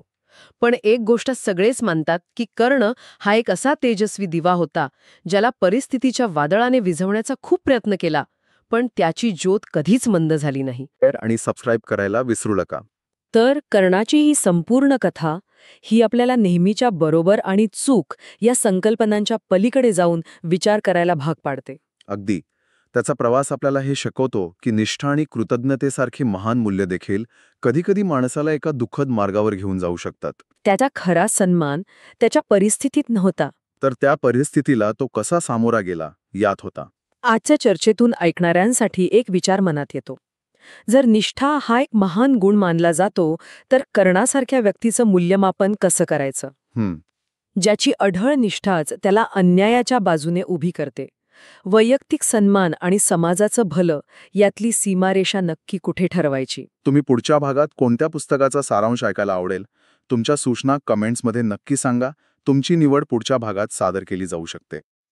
पण एक गोष्ट सगळेच मानतात की कर्ण हा एक असा तेजस्वी दिवा होता ज्याला परिस्थितीच्या वादळाने विझवण्याचा खूप प्रयत्न केला, पण त्याची ज्योत कधीच मंद झाली नाही. आणि सबस्क्राईब करायला विसरू नका. तर कर्णाची ही संपूर्ण कथा ही आपल्याला नेहमीच्या बरोबर आणि चूक या संकल्पनांच्या पलीकडे जाऊन विचार करायला भाग पाडते. अगदी. त्याचा प्रवास आपल्याला हे शिकवतो की निष्ठा आणि कृतज्ञतेसारखी महान मूल्य देखील कधीकधी माणसाला एका दुःखद मार्गावर घेऊन जाऊ शकतात. त्याचा खरा सन्मान त्याच्या परिस्थितीत नव्हता, तर त्या परिस्थितीला तो कसा सामोरा गेला यात होता. आजच्या चर्चेतून ऐकणाऱ्यांसाठी एक विचार मनात येतो. जर निष्ठा हा एक महान गुण मानला जातो, तर कर्णासारख्या व्यक्तीचं मूल्यमापन कसं करायचं? ज्याची अढळ निष्ठाच त्याला अन्यायाच्या बाजूने उभी करते. वैयक्तिक सन्मान आणि समाजाचं भलं यातली सीमारेषा नक्की कुठे ठरवायची? तुम्ही पुढच्या भागात कोणत्या पुस्तकाचा सारांश ऐकायला आवडेल? तुमच्या सूचना कमेंट्समध्ये नक्की सांगा. तुमची निवड पुढच्या भागात सादर केली जाऊ शकते.